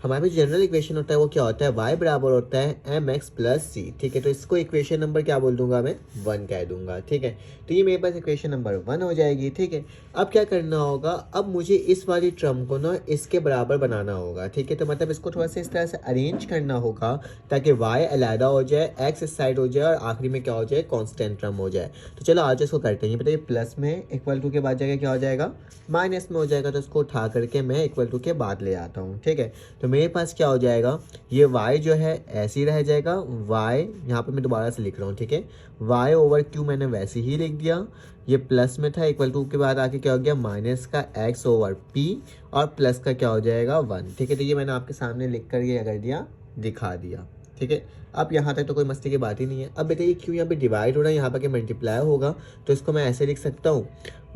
हमारे पास जनरल इक्वेशन होता है वो क्या होता है, y बराबर होता है एम एक्स प्लस सी, ठीक है। तो इसको इक्वेशन नंबर क्या बोल दूंगा मैं, 1 कह दूंगा, ठीक है। तो ये मेरे पास इक्वेशन नंबर 1 हो जाएगी, ठीक है। अब क्या करना होगा, अब मुझे इस वाली टर्म को ना इसके बराबर बनाना होगा, ठीक है। तो मतलब इसको थोड़ा सा इस तरह से अरेंज करना होगा ताकि y अलहदा हो जाए, x इस साइड हो जाए और आखिरी में क्या हो जाए, कॉन्स्टेंट टर्म हो जाए। तो चलो आज इसको करते हैं। बताइए प्लस में इक्वल टू के बाद जाएगा क्या हो जाएगा, माइनस में हो जाएगा। तो इसको उठा करके मैं इक्वल टू के बाद ले आता हूँ, ठीक है। तो मेरे पास क्या हो जाएगा, ये y जो है ऐसे ही रह जाएगा, y यहाँ पे मैं दोबारा से लिख रहा हूँ, ठीक है। y ओवर क्यू मैंने वैसे ही लिख दिया, ये प्लस में था, इक्वल टू के बाद आके क्या हो गया, माइनस का x ओवर p और प्लस का क्या हो जाएगा 1, ठीक है। तो ये मैंने आपके सामने लिख कर ये कर दिया, दिखा दिया, ठीक है। ठीक है। अब यहाँ तक तो कोई मस्ती की बात ही नहीं है। अब बेटा ये क्यों यहाँ पे डिवाइड हो रहा है, यहाँ पर के मल्टीप्लाई होगा, तो इसको मैं ऐसे लिख सकता हूँ,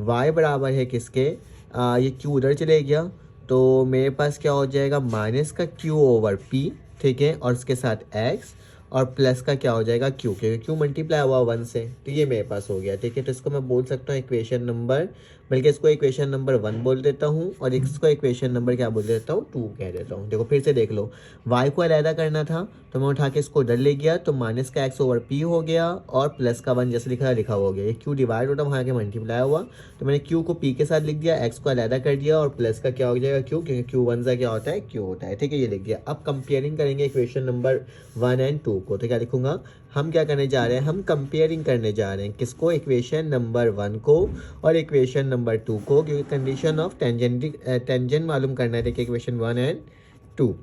y बराबर है किसके, ये q उधर चले गया, तो मेरे पास क्या हो जाएगा, माइनस का q ओवर p, ठीक है, और उसके साथ x, और प्लस का क्या हो जाएगा q, क्योंकि q मल्टीप्लाई हुआ 1 से, तो ये मेरे पास हो गया, ठीक है। तो इसको मैं बोल सकता हूँ इक्वेशन नंबर, बल्कि इसको इक्वेशन नंबर 1 बोल देता हूँ, और इसको इक्वेशन नंबर क्या बोल देता हूँ, 2 कह देता हूँ। देखो फिर से देख लो, y को अलहदा करना था तो मैं उठा के इसको उधर ले गया, तो माइनस का x ओवर p हो गया, और प्लस का 1 जैसे लिखा हो गया। ये q डिवाइड होता वहाँ के मल्टीप्लाई हुआ, तो मैंने q को p के साथ लिख दिया, x को अलहदा कर दिया, और प्लस का क्या हो जाएगा q, क्योंकि q 1 सा क्या होता है, q होता है, ठीक है, ये लिख दिया। अब कंपेयरिंग करेंगे इक्वेशन नंबर 1 एंड 2 को, तो क्या लिखूंगा, हम क्या करने जा रहे हैं, हम कंपेयरिंग करने जा रहे हैं किसको, इक्वेशन नंबर 1 को और इक्वेशन नंबर 2 को, क्योंकि कंडीशन ऑफ टेंजेंट मालूम करना है इक्वेशन 1 एंड 2।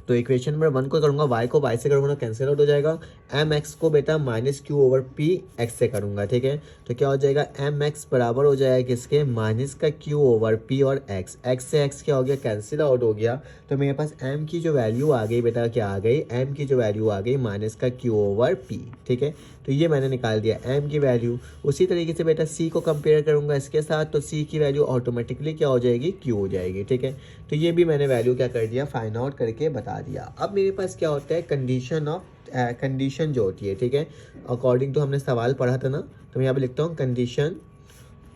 तो इक्वेशन नंबर 1 को करूंगा, y को y से करूंगा तो कैंसिल आउट हो जाएगा, एम एक्स को बेटा minus Q over P x से करूंगा, ठीक है। तो क्या हो जाएगा, एम एक्स बराबर हो जाएगा किसके, माइनस का क्यू ओवर पी और एक्स, एक्स से एक्स क्या हो गया, कैंसिल आउट हो गया। तो मेरे पास m की जो वैल्यू आ गई बेटा, क्या आ गई, m की जो वैल्यू आ गई माइनस का क्यू ओवर p, ठीक है। तो ये मैंने निकाल दिया m की वैल्यू। उसी तरीके से बेटा c को कंपेयर करूंगा इसके साथ, तो c की वैल्यू ऑटोमेटिकली क्या हो जाएगी, q हो जाएगी, ठीक है। तो ये भी मैंने वैल्यू क्या कर दिया, फाइंड आउट करके बता दिया। अब मेरे पास क्या होता है, कंडीशन जो होती है, ठीक है, अकॉर्डिंग टू हमने सवाल पढ़ा था ना, तो मैं यहाँ पे लिखता हूँ कंडीशन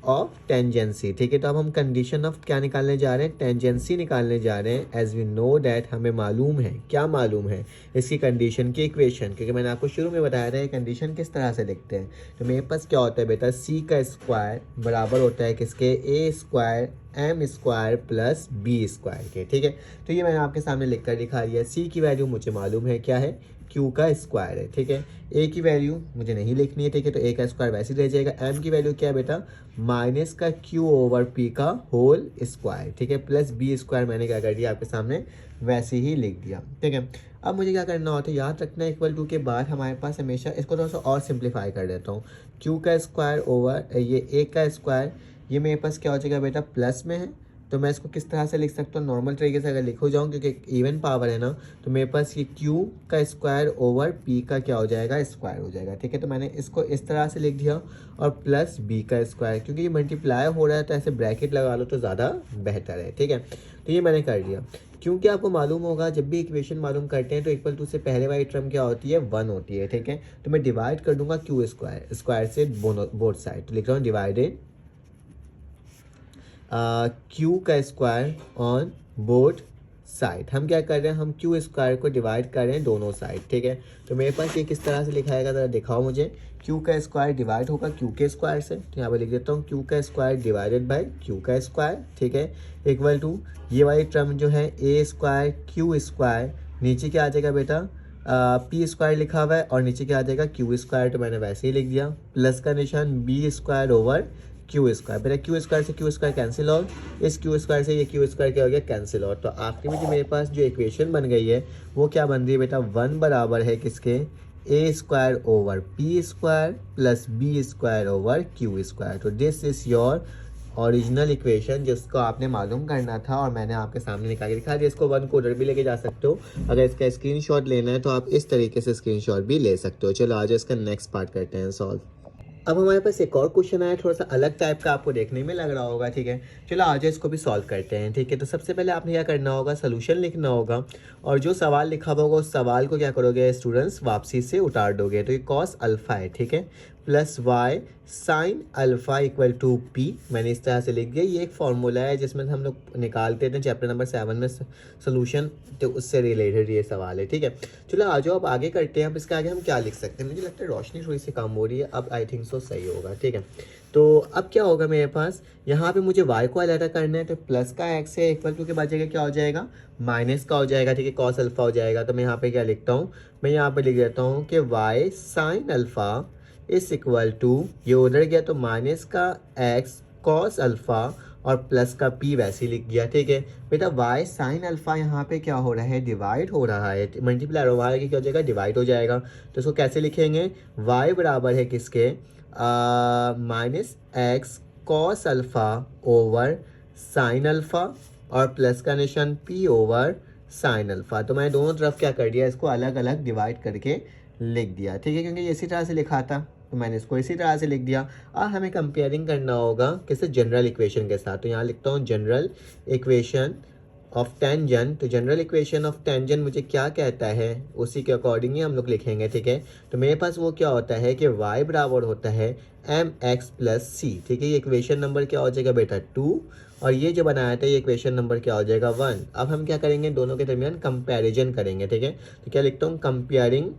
ऑफ टेंजेंसी, ठीक है। तो अब हम कंडीशन ऑफ क्या निकालने जा रहे हैं, टेंजेंसी निकालने जा रहे हैं। एज वी नो डैट, हमें मालूम है, क्या मालूम है, इसकी कंडीशन की इक्वेशन, क्योंकि मैंने आपको शुरू में बताया था कंडीशन किस तरह से लिखते हैं। तो मेरे पास क्या होता है बेटा, सी का स्क्वायर बराबर होता है किसके, A square M square plus B square के, ठीक है। तो ये मैंने आपके सामने लिख कर दिखा दिया। सी की वैल्यू मुझे मालूम है क्या है, क्यू का स्क्वायर है, ठीक है। ए की वैल्यू मुझे नहीं लिखनी है, ठीक है, तो ए का स्क्वायर वैसे ही रह जाएगा। एम की वैल्यू क्या है बेटा, माइनस का क्यू ओवर पी का होल स्क्वायर, ठीक है, प्लस बी स्क्वायर मैंने क्या कर दिया आपके सामने वैसे ही लिख दिया, ठीक है। अब मुझे क्या करना होता है, याद रखना इक्वल टू के बाद हमारे पास हमेशा, इसको थोड़ा सा और सिंप्लीफाई कर देता हूँ, क्यू का स्क्वायर ओवर ये ए का स्क्वायर, ये मेरे पास क्या हो जाएगा बेटा, प्लस में है, तो मैं इसको किस तरह से लिख सकता हूँ, नॉर्मल तरीके से अगर लिखो जाऊँ, क्योंकि इवन पावर है ना, तो मेरे पास ये q का स्क्वायर ओवर p का क्या हो जाएगा, स्क्वायर हो जाएगा, ठीक है। तो मैंने इसको इस तरह से लिख दिया, और प्लस b का स्क्वायर, क्योंकि ये मल्टीप्लाई हो रहा है तो ऐसे ब्रैकेट लगा लो तो ज़्यादा बेहतर है, ठीक है। तो ये मैंने कर दिया, क्योंकि आपको मालूम होगा जब भी इक्वेशन मालूम करते हैं तो इक्वल टू से पहले वाली टर्म क्या होती है, 1 होती है, ठीक है। तो मैं डिवाइड कर दूंगा क्यू स्क्वायर से बोथ साइड, तो लिख रहा हूँ डिवाइडेड क्यू का स्क्वायर ऑन बोथ साइड। हम क्या कर रहे हैं, हम क्यू स्क्वायर को डिवाइड कर रहे हैं दोनों साइड, ठीक है। तो मेरे पास ये किस तरह से लिखाएगा, ज़रा दिखाओ मुझे। क्यू का स्क्वायर डिवाइड होगा क्यू के स्क्वायर से, तो यहाँ पर लिख देता हूँ क्यू का स्क्वायर डिवाइडेड बाय क्यू का स्क्वायर, ठीक है, इक्वल टू ये वाली टर्म जो है ए स्क्वायर क्यू स्क्वायर, नीचे क्या आ जाएगा बेटा, पी स्क्वायर लिखा हुआ है, और नीचे क्या आ जाएगा क्यू स्क्वायर, तो मैंने वैसे ही लिख दिया, प्लस का निशान b square over Q square, बेटा क्यू स्क्वायर से क्यू स्क्वायर कैंसिल आउट, इस क्यू स्क्वायर से ये क्यू स्क्वायर क्या हो गया, कैंसिल आउट। तो आखिर में जो मेरे पास जो इक्वेशन बन गई है वो क्या बन रही है बेटा, 1 बराबर है किसके, A square over P square plus B square over Q square. तो this is your original equation जिसको आपने मालूम करना था, और मैंने आपके सामने निकाल के दिखा दिया। इसको 1 को उधर भी लेके जा सकते हो, अगर इसका स्क्रीनशॉट लेना है तो आप इस तरीके से स्क्रीनशॉट भी ले सकते हो। चलो आज इसका नेक्स्ट पार्ट करते हैं सॉल्व। अब हमारे पास एक और क्वेश्चन आया, थोड़ा सा अलग टाइप का आपको देखने में लग रहा होगा, ठीक है। चलो आज इसको भी सॉल्व करते हैं, ठीक है। तो सबसे पहले आपने क्या करना होगा, सोल्यूशन लिखना होगा, और जो सवाल लिखा होगा उस सवाल को क्या करोगे स्टूडेंट्स, वापसी से उतार दोगे। तो ये कॉस अल्फा है, ठीक है, plus y sine alpha equal to p, मैंने इस तरह से लिख दिया। ये एक फॉर्मूला है जिसमें हम लोग निकालते थे चैप्टर नंबर 7 में सोल्यूशन, तो उससे रिलेटेड ये सवाल है, ठीक है। चलो आ जाओ अब आगे करते हैं। अब इसके आगे हम क्या लिख सकते हैं, मुझे लगता है रोशनी थोड़ी सी कम हो रही है, अब आई थिंक सो सही होगा, ठीक है। तो अब क्या होगा मेरे पास, यहाँ पे मुझे y को अलग करना है, तो प्लस का x है इक्वल टू के बाद जगह क्या हो जाएगा, माइनस का हो जाएगा, ठीक है, कॉस अल्फा हो जाएगा। तो मैं यहाँ पे क्या लिखता हूँ, मैं यहाँ पे लिख देता हूँ कि y साइन अल्फा इस इक्वल टू, ये उधर गया तो माइनस का x कॉस अल्फा और प्लस का p वैसे ही लिख गया, ठीक है। बेटा y साइन अल्फा यहाँ पे क्या हो रहा है, डिवाइड हो रहा है, मल्टीप्लाई हो रहा है कि क्या हो जाएगा, डिवाइड हो जाएगा। तो इसको कैसे लिखेंगे, y बराबर है किसके, minus x cos alpha over sine alpha, और प्लस का निशान p ओवर साइन अल्फा। तो मैंने दोनों तरफ क्या कर दिया, इसको अलग अलग डिवाइड करके लिख दिया, ठीक है, क्योंकि ये इसी तरह से लिखा था तो मैंने इसको इसी तरह से लिख दिया। अब हमें कंपेयरिंग करना होगा किसी जनरल इक्वेशन के साथ, तो यहाँ लिखता हूँ जनरल इक्वेशन ऑफ टेंजेंट। तो जनरल इक्वेशन ऑफ टेंजेंट मुझे क्या कहता है, उसी के अकॉर्डिंग ही हम लोग लिखेंगे, ठीक है। तो मेरे पास वो क्या होता है कि y बराबर होता है mx प्लस सी, ठीक है। ये इक्वेशन नंबर क्या हो जाएगा बेटा 2, और ये जो बनाया था ये इक्वेशन नंबर क्या हो जाएगा 1। अब हम क्या करेंगे, दोनों के दरमियान कंपैरिजन करेंगे, ठीक है। तो क्या लिखता हूँ, कंपेयरिंग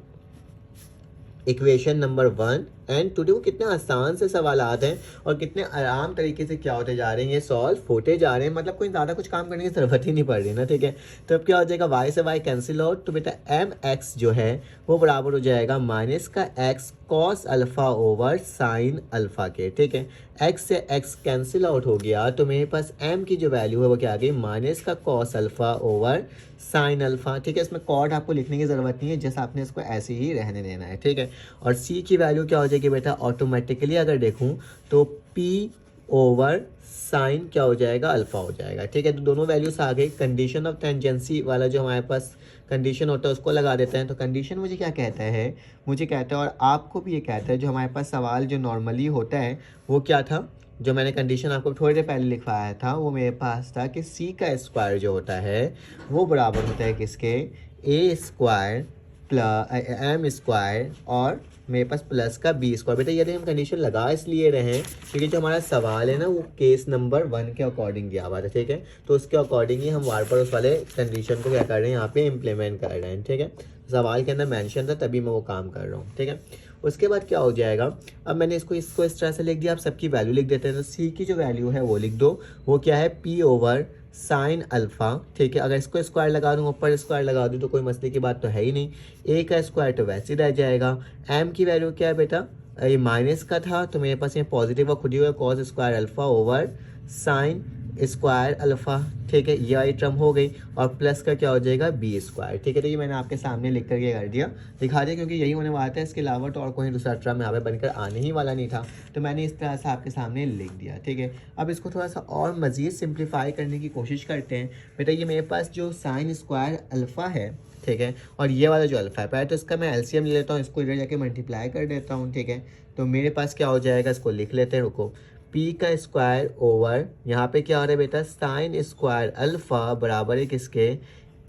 इक्वेशन नंबर 1 एंड 2। देखो कितने आसान से सवाल आते हैं और कितने आराम तरीके से क्या होते जा रहे हैं, ये सॉल्व होते जा रहे हैं, मतलब कोई ज़्यादा कुछ काम करने की ज़रूरत ही नहीं पड़ रही ना, ठीक है। तो अब क्या हो जाएगा, y से y कैंसिल आउट, तो बेटा mx जो है वो बराबर हो जाएगा माइनस का x cos alpha over sine alpha के, ठीक है। x से x कैंसिल आउट हो गया तो मेरे पास m की जो वैल्यू है वो क्या आ गई, माइनस का cos alpha over sine alpha, ठीक है। इसमें कॉट आपको लिखने की ज़रूरत नहीं है, जैसे आपने इसको ऐसे ही रहने देना है, ठीक है। और c की वैल्यू क्या हो जाएगी बेटा, ऑटोमेटिकली अगर देखूं तो p ओवर साइन क्या हो जाएगा, अल्फ़ा हो जाएगा, ठीक है। तो दोनों वैल्यूज आ गई। कंडीशन ऑफ टेंजेंसी वाला जो हमारे पास कंडीशन होता है उसको लगा देते हैं। तो कंडीशन मुझे क्या कहता है, मुझे कहता है और आपको भी ये कहता है, जो हमारे पास सवाल जो नॉर्मली होता है वो क्या था, जो मैंने कंडीशन आपको थोड़ी देर पहले लिखवाया था वो मेरे पास था कि c का स्क्वायर जो होता है वो बराबर होता है किसके, a square plus m square और मेरे पास प्लस का b स्क्वायर। बेटा यदि हम कंडीशन लगा इसलिए रहे हैं क्योंकि जो हमारा सवाल है ना वो केस नंबर 1 के अकॉर्डिंग दिया हुआ था, ठीक है। तो उसके अकॉर्डिंग ही हम बार बार उस वाले कंडीशन को क्या कर रहे हैं, यहाँ पे इम्प्लीमेंट कर रहे हैं, ठीक है। सवाल के अंदर मेंशन था तभी मैं वो काम कर रहा हूँ, ठीक है। उसके बाद क्या हो जाएगा, अब मैंने इसको इस तरह से लिख दिया। आप सबकी वैल्यू लिख देते हैं, तो सी की जो वैल्यू है वो लिख दो, वो क्या है पी ओवर साइन अल्फ़ा, ठीक है। अगर इसको स्क्वायर लगा दूँ, ऊपर स्क्वायर लगा दूँ तो कोई मसले की बात तो है ही नहीं, ए का स्क्वायर तो वैसे ही रह जाएगा। एम की वैल्यू क्या है बेटा, ये माइनस का था तो मेरे पास ये पॉजिटिव का खुद ही हुआ, cos square alpha over sign square alpha, ठीक है। ये आई टर्म हो गई और प्लस का क्या हो जाएगा बी स्क्वायर, ठीक है। तो ये मैंने आपके सामने लिख करके कर दिया, दिखा दिया, क्योंकि यही होने वाला था, इसके अलावा तो और कोई दूसरा टर्म यहाँ पे बनकर आने ही वाला नहीं था, तो मैंने इस तरह से आपके सामने लिख दिया, ठीक है। अब इसको थोड़ा सा और मज़ीद सिंप्लीफाई करने की कोशिश करते हैं। बेटा ये मेरे पास जो साइन स्क्वायर अल्फ़ा है, ठीक है, और ये वाला जो अल्फ़ा है, पहले तो इसका मैं एलसीएम ले लेता हूँ, इसको इधर जाके मल्टीप्लाई कर देता हूँ, ठीक है। तो मेरे पास क्या हो जाएगा, इसको लिख लेते हैं, रुको, पी का स्क्वायर ओवर यहाँ पे क्या हो रहा है बेटा, साइन स्क्वायर अल्फ़ा बराबर है किसके,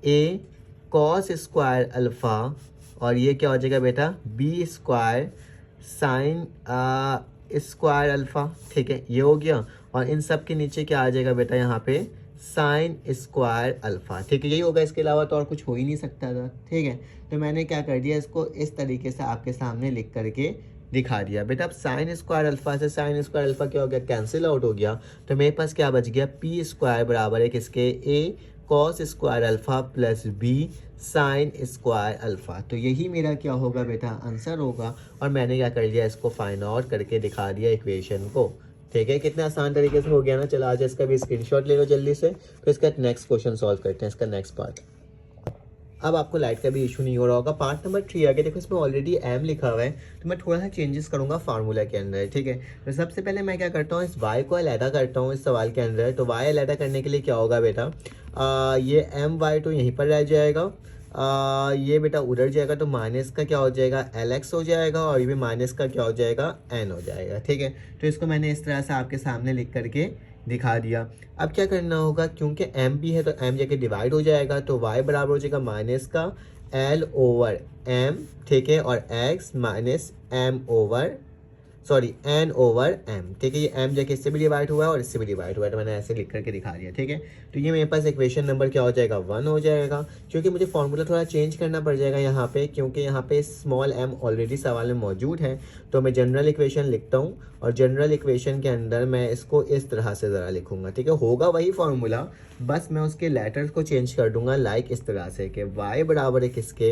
ए कॉस स्क्वायर अल्फ़ा, और ये क्या हो जाएगा बेटा B square sine square alpha, ठीक है। ये हो गया और इन सब के नीचे क्या आ जाएगा बेटा, यहाँ पे साइन स्क्वायर अल्फ़ा, ठीक है। यही होगा, इसके अलावा तो और कुछ हो ही नहीं सकता था, ठीक है। तो मैंने क्या कर दिया, इसको इस तरीके से आपके सामने लिख करके दिखा दिया। बेटा अब साइन स्क्वायर अल्फ़ा से साइन स्क्वायर अल्फ़ा क्या हो गया, कैंसिल आउट हो गया, तो मेरे पास क्या बच गया, पी स्क्वायर बराबर है किसके, A cos square alpha plus B sine square alpha. तो यही मेरा क्या होगा बेटा, आंसर होगा। और मैंने क्या कर लिया, इसको फाइंड आउट करके दिखा दिया इक्वेशन को, ठीक है। कितने आसान तरीके से हो गया ना। चलो आज इसका भी स्क्रीनशॉट ले लो जल्दी से, फिर इसका नेक्स्ट क्वेश्चन सॉल्व करते हैं, इसका नेक्स्ट पार्ट। अब आपको लाइट का भी इशू नहीं हो रहा होगा। पार्ट नंबर 3 आगे देखो, इसमें ऑलरेडी एम लिखा हुआ है, तो मैं थोड़ा सा चेंजेस करूंगा फार्मूला के अंदर, ठीक है। तो सबसे पहले मैं क्या करता हूँ, इस y को अलहदा करता हूँ इस सवाल के अंदर। तो y अलहदा करने के लिए क्या होगा बेटा, ये एम वाई तो यहीं पर रह जाएगा, ये बेटा उधर जाएगा, तो माइनस का क्या हो जाएगा lx हो जाएगा, और ये भी माइनस का क्या हो जाएगा n हो जाएगा, ठीक है। तो इसको मैंने इस तरह से आपके सामने लिख करके दिखा दिया। अब क्या करना होगा, क्योंकि m भी है तो m जाके डिवाइड हो जाएगा, तो y बराबर हो जाएगा माइनस का l ओवर m, ठीक है, और x minus m over sorry n over m, ठीक है। ये m जाके इससे भी डिवाइड हुआ है और इससे भी डिवाइड हुआ है, तो मैंने ऐसे लिख करके दिखा दिया, ठीक है। तो ये मेरे पास इक्वेशन नंबर क्या हो जाएगा 1 हो जाएगा, क्योंकि मुझे फॉर्मूला थोड़ा चेंज करना पड़ जाएगा यहाँ पे, क्योंकि यहाँ पे स्मॉल m ऑलरेडी सवाल में मौजूद है। तो मैं जनरल इक्वेशन लिखता हूँ और जनरल इक्वेशन के अंदर मैं इसको इस तरह से ज़रा लिखूंगा, ठीक है। होगा वही फॉर्मूला, बस मैं उसके लेटर्स को चेंज कर दूंगा, लाइक इस तरह से कि y बराबर है किसके,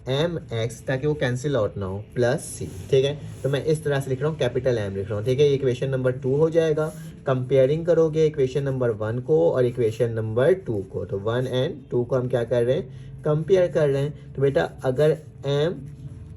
एम एक्स, ताकि वो कैंसिल आउट ना हो, प्लस सी, ठीक है। तो मैं इस तरह से लिख रहा हूँ, कैपिटल एम लिख रहा हूँ, ठीक है। इक्वेशन नंबर 2 हो जाएगा। कंपेयरिंग करोगे इक्वेशन नंबर 1 को और इक्वेशन नंबर 2 को, तो 1 एंड 2 को हम क्या कर रहे हैं, कंपेयर कर रहे हैं। तो बेटा अगर एम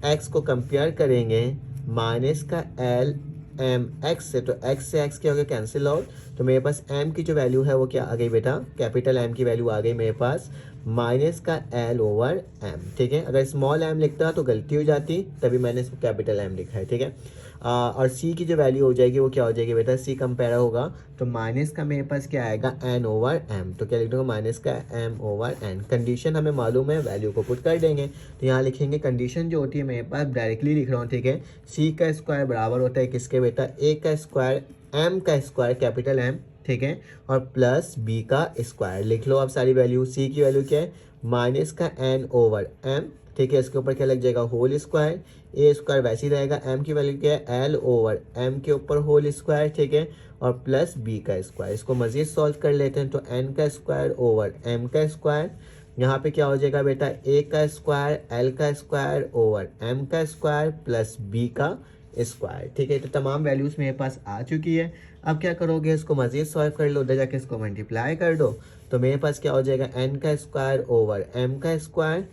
एक्स को कंपेयर करेंगे माइनस का एल एम एक्स से, तो एक्स से एक्स क्या हो गया, कैंसिल आउट। तो मेरे पास एम की जो वैल्यू है वो क्या आ गई बेटा, कैपिटल एम की वैल्यू आ गई मेरे पास माइनस का एल ओवर एम, ठीक है। अगर स्मॉल एम लिखता तो गलती हो जाती, तभी मैंने इसको कैपिटल एम लिखा है, ठीक है। और सी की जो वैल्यू हो जाएगी वो क्या हो जाएगी बेटा, सी कंपेयर होगा तो माइनस का मेरे पास क्या आएगा, एन ओवर एम, तो क्या लिख दूंगा, माइनस का एम ओवर एन। कंडीशन हमें मालूम है, वैल्यू को पुट कर देंगे, तो यहाँ लिखेंगे कंडीशन जो होती है मेरे पास डायरेक्टली लिख रहा हूँ, ठीक है। सी का स्क्वायर बराबर होता है किसके बेटा, ए का स्क्वायर एम का स्क्वायर कैपिटल एम, ठीक है, और प्लस बी का स्क्वायर। लिख लो आप सारी वैल्यू। सी की वैल्यू क्या है, माइनस का एन ओवर एम, ठीक है, इसके ऊपर क्या लग जाएगा, होल स्क्वायर। ए स्क्वायर वैसे ही रहेगा, एम की वैल्यू क्या है, एल ओवर एम के ऊपर होल स्क्वायर, ठीक है, और प्लस बी का स्क्वायर। इसको मजीद सॉल्व कर लेते हैं, तो एन का स्क्वायर ओवर एम का स्क्वायर, यहाँ पे क्या हो जाएगा बेटा, ए का स्क्वायर एल का स्क्वायर ओवर एम का स्क्वायर प्लस बी का स्क्वायर, ठीक है। तो तमाम वैल्यूज मेरे पास आ चुकी है। अब क्या करोगे, इसको मजीद सॉल्व कर लो, उधर जाके इसको मल्टीप्लाई कर दो, तो मेरे पास क्या हो जाएगा, एन का स्क्वायर ओवर एम का square,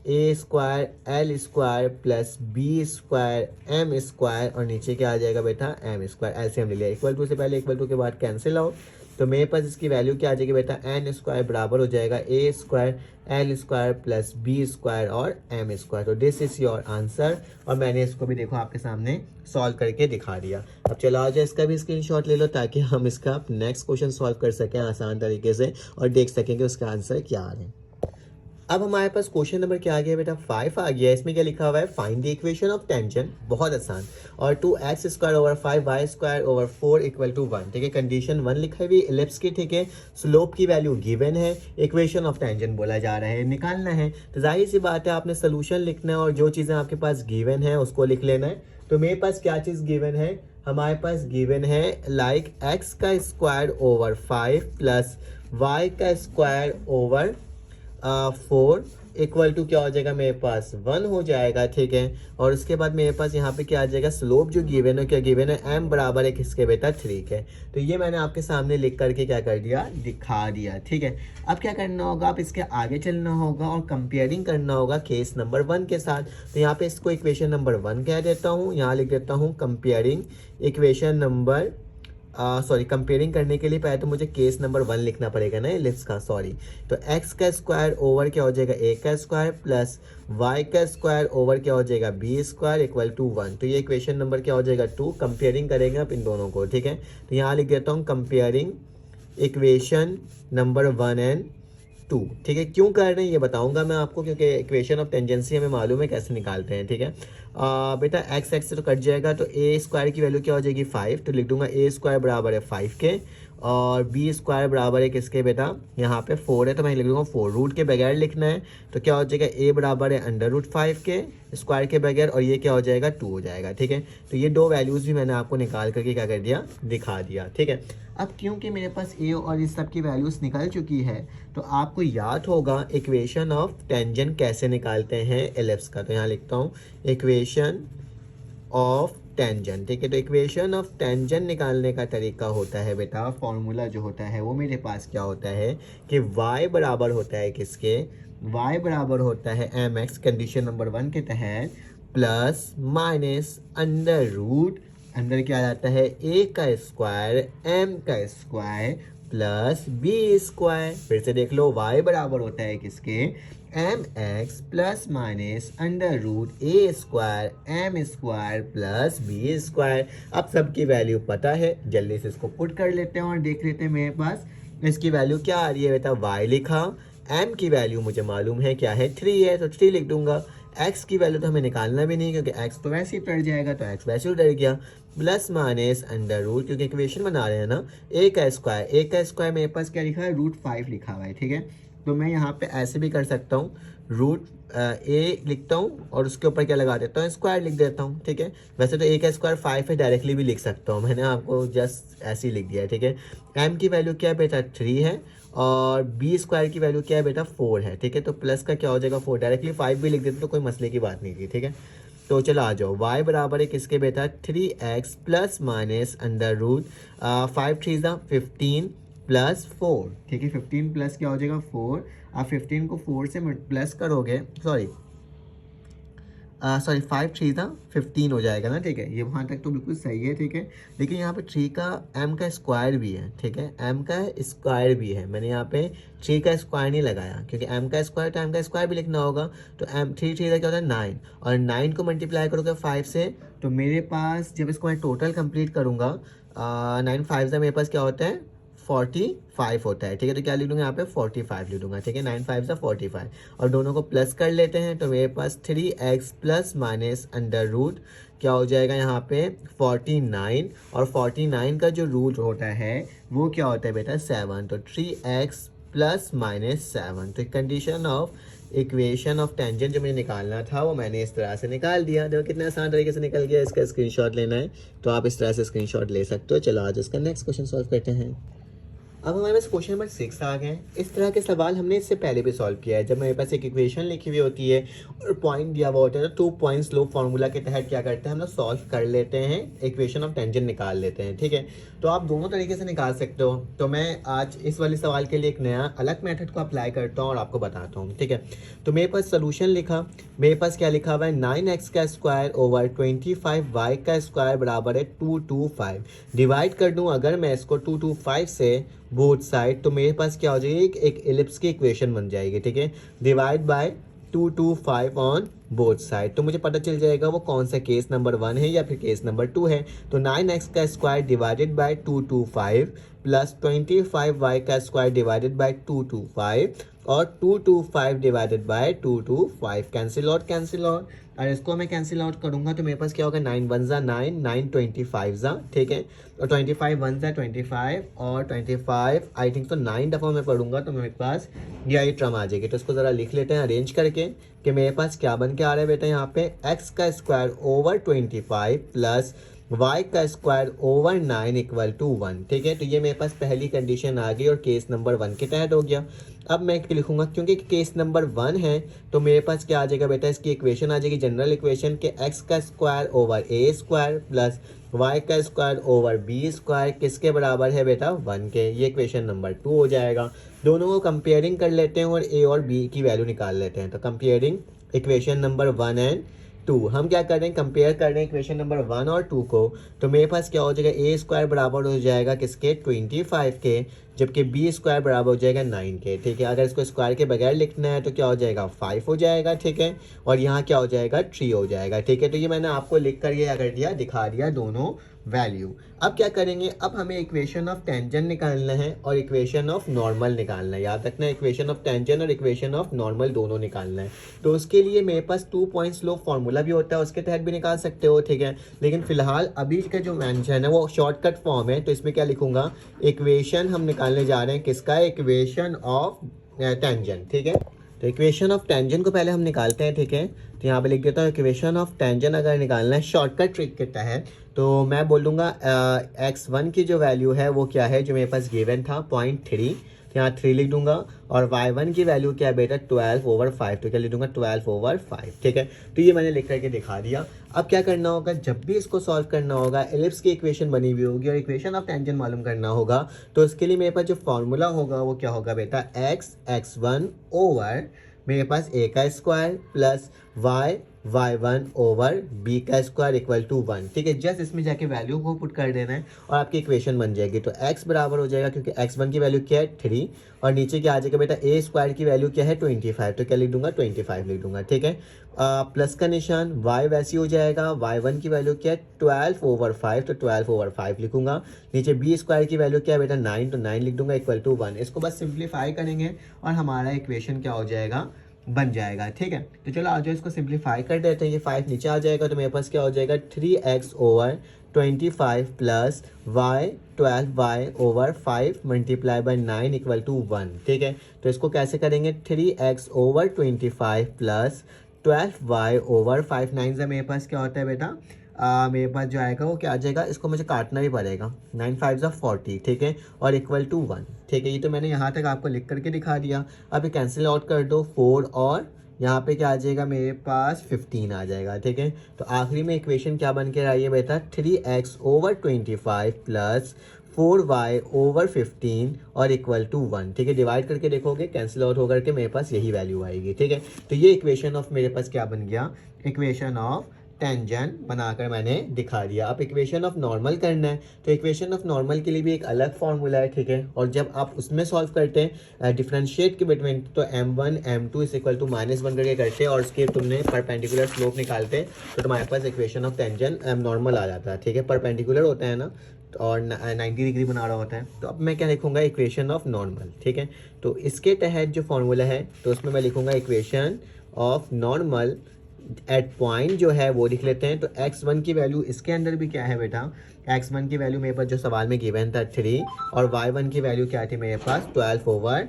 A square L square plus B square M square, और नीचे क्या आ जाएगा बेटा, एम स्क्वायर। एलसीएम ले लिया, इक्वल टू से पहले इक्वल टू के बाद कैंसिल आउट, तो मेरे पास इसकी वैल्यू क्या आ जाएगी बेटा, एन स्क्वायर बराबर हो जाएगा ए square L square plus B square और एम स्क्वायर। तो दिस इज योर आंसर, और मैंने इसको भी देखो आपके सामने सॉल्व करके दिखा दिया। अब चलो आ जाए, इसका भी स्क्रीनशॉट ले लो ताकि हम इसका नेक्स्ट क्वेश्चन सॉल्व कर सकें आसान तरीके से और देख सकें कि उसका आंसर क्या आ रहा है। अब हमारे पास क्वेश्चन नंबर क्या आ गया बेटा, 5 आ गया। इसमें क्या लिखा हुआ है, find the equation of tangent, बहुत आसान, और 2x square over 5y square over 4 equal to 1, ठीक है। कंडीशन 1 लिखा हुई इलिप्स की, ठीक है। स्लोप की वैल्यू गिवन है, इक्वेशन ऑफ टेंजेंट बोला जा रहा है, निकालना है। तो जाहिर सी बात है आपने सोल्यूशन लिखना है और जो चीज़ें आपके पास गिवन है उसको लिख लेना है। तो मेरे पास क्या चीज़ गिवन है, हमारे पास गिवन है लाइक x का स्क्वायर ओवर 5 प्लस y का स्क्वायर ओवर 4 इक्वल टू क्या हो जाएगा, मेरे पास 1 हो जाएगा, ठीक है। और उसके बाद मेरे पास यहाँ पे क्या आ जाएगा, स्लोप जो गिवन है, क्या गिवन है, m बराबर है किसके बेटा, 3 के। तो ये मैंने आपके सामने लिख करके क्या कर दिया, दिखा दिया, ठीक है। अब क्या करना होगा, आप इसके आगे चलना होगा और कंपेयरिंग करना होगा केस नंबर 1 के साथ। तो यहाँ पे इसको इक्वेशन नंबर 1 कह देता हूँ, यहाँ लिख देता हूँ कंपेयरिंग इक्वेशन नंबर कंपेयरिंग करने के लिए पहले तो मुझे केस नंबर 1 लिखना पड़ेगा ना इलिप्स का, सॉरी। तो x का स्क्वायर ओवर क्या हो जाएगा, a का स्क्वायर प्लस y का स्क्वायर ओवर क्या हो जाएगा, b स्क्वायर इक्वल टू 1। तो ये इक्वेशन नंबर क्या हो जाएगा, 2। कंपेयरिंग करेंगे आप इन दोनों को, ठीक है। तो यहाँ लिख देता हूँ कंपेयरिंग इक्वेशन नंबर 1 एंड 2, ठीक है। क्यों कर रहे हैं ये बताऊंगा मैं आपको, क्योंकि इक्वेशन ऑफ टेंजेंसी हमें मालूम है कैसे निकालते हैं, ठीक है। बेटा एक्स एक्स से तो कट जाएगा, तो ए स्क्वायर की वैल्यू क्या हो जाएगी, 5, तो लिख दूंगा ए स्क्वायर बराबर है 5 के, और बी स्क्वायर बराबर है किसके बेटा, यहाँ पे 4 है, तो मैं लिख दूंगा 4, रूट के बगैर लिखना है। तो क्या हो जाएगा, ए बराबर है अंडर रूट 5 के स्क्वायर के बगैर, और ये क्या हो जाएगा, 2 हो जाएगा, ठीक है। तो ये दो वैल्यूज़ भी मैंने आपको निकाल करके क्या कर दिया, दिखा दिया, ठीक है। अब क्योंकि मेरे पास ए और इस सब की वैल्यूज़ निकल चुकी है, तो आपको याद होगा इक्वेशन ऑफ टेंजेंट कैसे निकालते हैं एलिप्स का। तो यहाँ लिखता हूँ इक्वेशन ऑफ टेंजेंट, ठीक है। तो इक्वेशन ऑफ टेंजेंट निकालने का तरीका होता है बेटा, फॉर्मूला जो होता है वो मेरे पास क्या होता है कि y बराबर होता है किसके, y बराबर होता है mx कंडीशन नंबर 1 के तहत, प्लस माइनस अंडर रूट, अंदर क्या आ जाता है, a का स्क्वायर m का स्क्वायर प्लस बी स्क्वायर। फिर से देख लो, y बराबर होता है किसके, M X plus minus under root A square M square plus B square. अब सबकी वैल्यू पता है, जल्दी से इसको पुट कर लेते हैं और देख लेते हैं मेरे पास इसकी वैल्यू क्या आ रही है बेटा, y लिखा, m की वैल्यू मुझे मालूम है क्या है, 3 है, तो 3 लिख दूंगा। x की वैल्यू तो हमें निकालना भी नहीं क्योंकि x तो वैसे ही उतर जाएगा, तो x वैसे उतर गया, प्लस माइनस अंडर रूट, क्योंकि इक्वेशन बना रहे हैं ना, a का स्क्वायर मेरे पास क्या लिखा है, रूट 5 लिखा हुआ है, ठीक है। तो मैं यहाँ पे ऐसे भी कर सकता हूँ, रूट ए लिखता हूँ और उसके ऊपर क्या लगा देता हूँ, स्क्वायर लिख देता हूँ, ठीक है। वैसे तो ए का स्क्वायर 5 है, डायरेक्टली भी लिख सकता हूँ, मैंने आपको जस्ट ऐसे ही लिख दिया है, ठीक है। एम की वैल्यू क्या है बेटा, 3 है, और बी स्क्वायर की वैल्यू क्या है बेटा, 4 है, ठीक है। तो प्लस का क्या हो जाएगा, 4, डायरेक्टली 5 भी लिख देते तो कोई मसले की बात नहीं थी, ठीक है। तो चलो आ जाओ, y बराबर है किसके बेटा, 3x plus minus under root 5 3 15 प्लस 4, ठीक है। 15 प्लस क्या हो जाएगा, 4। आप 15 को 4 से प्लस करोगे, सॉरी सॉरी 5 3 था 15 हो जाएगा ना, ठीक है, ये वहाँ तक तो बिल्कुल सही है, ठीक है। लेकिन यहाँ पे 3 का m का स्क्वायर भी है, ठीक है, m का स्क्वायर भी है। मैंने यहाँ पे 3 का स्क्वायर नहीं लगाया क्योंकि m का स्क्वायर तो m का स्क्वायर भी लिखना होगा। तो m 3 3 क्या होता है 9, और 9 को मल्टीप्लाई करोगे 5 से, तो मेरे पास जब इसको मैं टोटल कंप्लीट करूँगा 9 5 से मेरे पास क्या होता है 45 होता है, ठीक है। तो क्या लिख दूंगा यहाँ पे 45 लिख दूंगा, ठीक है। 9 5 से 45 और दोनों को प्लस कर लेते हैं, तो मेरे पास 3x plus minus under root क्या हो जाएगा यहाँ पे 49, और 49 का जो रूट होता है वो क्या होता है बेटा 7, तो 3x प्लस माइनस 7। तो condition of equation of tangent जो मुझे निकालना था वो मैंने इस तरह से निकाल दिया। देखो कितने आसान तरीके से निकल गया। इसका स्क्रीनशॉट लेना है तो आप इस तरह से स्क्रीनशॉट ले सकते हो। चलो आज इसका नेक्स्ट क्वेश्चन सॉल्व करते हैं। अब हमारे पास क्वेश्चन नंबर 6 आ गए। इस तरह के सवाल हमने इससे पहले भी सॉल्व किया है। जब मेरे पास एक इक्वेशन लिखी हुई होती है और पॉइंट दिया हुआ होता है तो 2 पॉइंट्स लो फार्मूला के तहत क्या करते हैं हम लोग सॉल्व कर लेते हैं, इक्वेशन ऑफ टेंजेंट निकाल लेते हैं, ठीक है। तो आप दोनों तरीके से निकाल सकते हो। तो मैं आज इस वाले सवाल के लिए एक नया अलग मेथड को अप्लाई करता हूँ और आपको बताता हूँ, ठीक है। तो मेरे पास सोल्यूशन लिखा, मेरे पास क्या लिखा हुआ है 9x का स्क्वायर ओवर 25y का स्क्वायर बराबर है 225। डिवाइड कर दूँ अगर मैं इसको 225 से बोथ साइड, तो मेरे पास क्या हो जाएगी एक एलिप्स की इक्वेशन बन जाएगी, ठीक है। Divide by 225 on both side, तो मुझे पता चल जाएगा वो कौन सा केस नंबर 1 है या फिर केस नंबर 2 है। तो 9x का square divided by 225 plus 25y का स्क्वायर डिवाइडेड बाय 225 और 225 डिवाइडेड बाय 225 कैंसिल आउट। और इसको मैं कैंसिल आउट करूंगा तो मेरे पास क्या होगा 9 1 ज़ा 9 9 25 ज़ा, ठीक है। और 25 1 ज़ा 25 और 25 आई थिंक तो 9 दफ़ा मैं पढ़ूंगा तो मेरे पास यही टर्म आ जाएगी। तो इसको ज़रा लिख लेते हैं अरेंज करके कि मेरे पास क्या बन के आ रहा है बेटा यहाँ पे x का स्क्वायर ओवर 25 प्लस y का स्क्वायर ओवर 9 इक्वल टू 1, ठीक है। तो ये मेरे पास पहली कंडीशन आ गई और केस नंबर 1 के तहत हो गया। अब मैं लिखूंगा क्योंकि केस नंबर 1 है तो मेरे पास क्या आ जाएगा बेटा इसकी इक्वेशन आ जाएगी जनरल इक्वेशन के x का square over a square plus y का स्क्वायर ओवर b स्क्वायर किसके बराबर है बेटा 1 के। ये इक्वेशन नंबर 2 हो जाएगा। दोनों को कंपेयरिंग कर लेते हैं और a और b की वैल्यू निकाल लेते हैं। तो कंपेयरिंग इक्वेशन नंबर 1 एंड 2 हम क्या कर रहे हैं कंपेयर कर रहे हैं इक्वेशन नंबर 1 और 2 को। तो मेरे पास क्या हो जाएगा ए स्क्वायर बराबर हो जाएगा किसके 25 के, जबकि बी स्क्वायर बराबर हो जाएगा 9 के, ठीक है। अगर इसको स्क्वायर के बगैर लिखना है तो क्या हो जाएगा 5 हो जाएगा, ठीक है। और यहाँ क्या हो जाएगा 3 हो जाएगा, ठीक है। तो ये मैंने आपको लिख कर ये कर दिया दिखा दिया दोनों वैल्यू। अब क्या करेंगे, अब हमें इक्वेशन ऑफ टेंजेंट निकालना है और इक्वेशन ऑफ नॉर्मल निकालना है। याद रखना इक्वेशन ऑफ टेंजेंट और इक्वेशन ऑफ नॉर्मल दोनों निकालना है। तो उसके लिए मेरे पास 2 पॉइंट्स लो फार्मूला भी होता है, उसके तहत भी निकाल सकते हो, ठीक है। लेकिन फिलहाल अभी का जो मेंशन है वो शॉर्टकट फॉर्म है। तो इसमें क्या लिखूंगा इक्वेशन हम निकालने जा रहे हैं किसका इक्वेशन ऑफ टेंजेंट, ठीक है। तो इक्वेशन ऑफ टेंजेंट को पहले हम निकालते हैं, ठीक है। तो यहाँ पे लिख देता हूँ इक्वेशन ऑफ टेंजेंट अगर निकालना है शॉर्टकट ट्रिक के तहत तो मैं बोलूँगा x1 की जो वैल्यू है वो क्या है जो मेरे पास गिवन था 0.3, तो यहाँ 3 लिख दूंगा। और y1 की वैल्यू क्या है बेटा 12/5, तो क्या लिख दूंगा 12/5, ठीक है। तो ये मैंने लिख करके दिखा दिया। अब क्या करना होगा जब भी इसको सॉल्व करना होगा एलिप्स की इक्वेशन बनी हुई होगी और इक्वेशन ऑफ टेंजेंट मालूम करना होगा तो उसके लिए मेरे पास जो फॉर्मूला होगा वो क्या होगा बेटा x1 ओवर मेरे पास a का square plus y1 over b का स्क्वायर इक्वल टू 1, ठीक है। जस्ट इसमें जाके वैल्यू को पुट कर देना है और आपकी इक्वेशन बन जाएगी। तो x बराबर हो जाएगा क्योंकि x1 की वैल्यू क्या है 3 और नीचे क्या आ जाएगा बेटा a स्क्वायर की वैल्यू क्या है 25, तो क्या लिख दूंगा 25 लिख दूंगा, ठीक है। प्लस का निशान y वैसी हो जाएगा y1 की वैल्यू क्या है 12/5, तो 12/5 लिखूंगा। नीचे b स्क्वायर की वैल्यू क्या है बेटा 9, तो 9 लिख दूंगा इक्वल टू 1। इसको बस सिंप्लीफाई करेंगे और हमारा इक्वेशन क्या हो जाएगा बन जाएगा, ठीक है। तो चलो आज इसको सिंप्लीफाई कर देते हैं। ये 5 नीचे आ जाएगा तो मेरे पास क्या हो जाएगा 3x over 25 plus y 12y over 5 multiply by 9 equal to 1, ठीक है। तो इसको कैसे करेंगे 3x over 25 plus 12y over 5 9 से मेरे पास क्या होता है बेटा मेरे पास जो आएगा वो क्या आ जाएगा, इसको मुझे काटना भी पड़ेगा 9 5 40, ठीक है। और इक्वल टू 1, ठीक है। ये तो मैंने यहाँ तक आपको लिख करके दिखा दिया। अब ये कैंसिल आउट कर दो 4 और यहाँ पे क्या आ जाएगा मेरे पास 15 आ जाएगा, ठीक है। तो आखिरी में इक्वेशन क्या बन के आई है बेटा 3x over 25 plus 4y over 15 और इक्वल टू 1, ठीक है। डिवाइड करके देखोगे, कैंसिल आउट होकर के मेरे पास यही वैल्यू आएगी, ठीक है। तो ये इक्वेशन ऑफ मेरे पास क्या बन गया, इक्वेशन ऑफ टेंजेंट बनाकर मैंने दिखा दिया। अब इक्वेशन ऑफ नॉर्मल करना है, तो इक्वेशन ऑफ नॉर्मल के लिए भी एक अलग फॉर्मूला है, ठीक है। और जब आप उसमें सॉल्व करते हैं डिफरेंशिएट के बिटवीन, तो m1 m2 is equal to -1 करके करते हैं और उसके तुमने परपेंडिकुलर स्लोप निकालते हैं, तो तुम्हारे पास इक्वेशन ऑफ टेंजेंट नॉर्मल आ जाता है, ठीक है। परपेंडिकुलर होता है ना, और 90 डिग्री बना रहा होता है। तो अब मैं क्या लिखूंगा, इक्वेशन ऑफ नॉर्मल, ठीक है। तो इसके तहत जो फॉर्मूला है, तो उसमें मैं लिखूंगा equation of normal at point जो है वो लिख लेते हैं। तो x1 की वैल्यू इसके अंदर भी क्या है बेटा, x1 की वैल्यू मेरे पास जो सवाल में गिवन था 3, और y1 की वैल्यू क्या थी मेरे पास 12/5।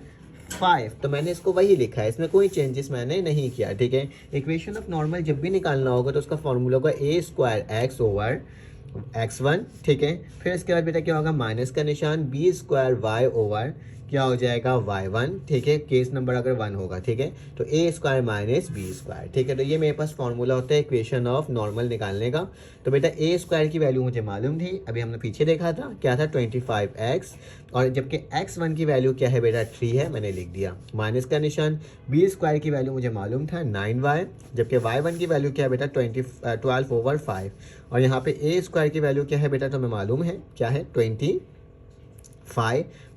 तो मैंने इसको वही लिखा है, इसमें कोई चेंजेस मैंने नहीं किया, ठीक है। इक्वेशन ऑफ नॉर्मल जब भी निकालना होगा तो उसका फॉर्मूला होगा a² x ओवर x1, ठीक है। फिर इसके बाद बेटा क्या होगा, माइनस का निशान b² y ओवर क्या हो जाएगा y1, ठीक है। केस नंबर अगर 1 होगा, ठीक है, तो a² माइनस b², ठीक है। तो ये मेरे पास फॉर्मूला होता है इक्वेशन ऑफ नॉर्मल निकालने का। तो बेटा a² की वैल्यू मुझे मालूम थी, अभी हमने पीछे देखा था क्या था 25x, और जबकि x1 की वैल्यू क्या है बेटा 3 है, मैंने लिख दिया। माइनस का निशान b² की वैल्यू मुझे मालूम था 9y, जबकि y1 की वैल्यू क्या है बेटा 12/5, और यहाँ पे a² की वैल्यू क्या है बेटा, तो हमें मालूम है क्या है 25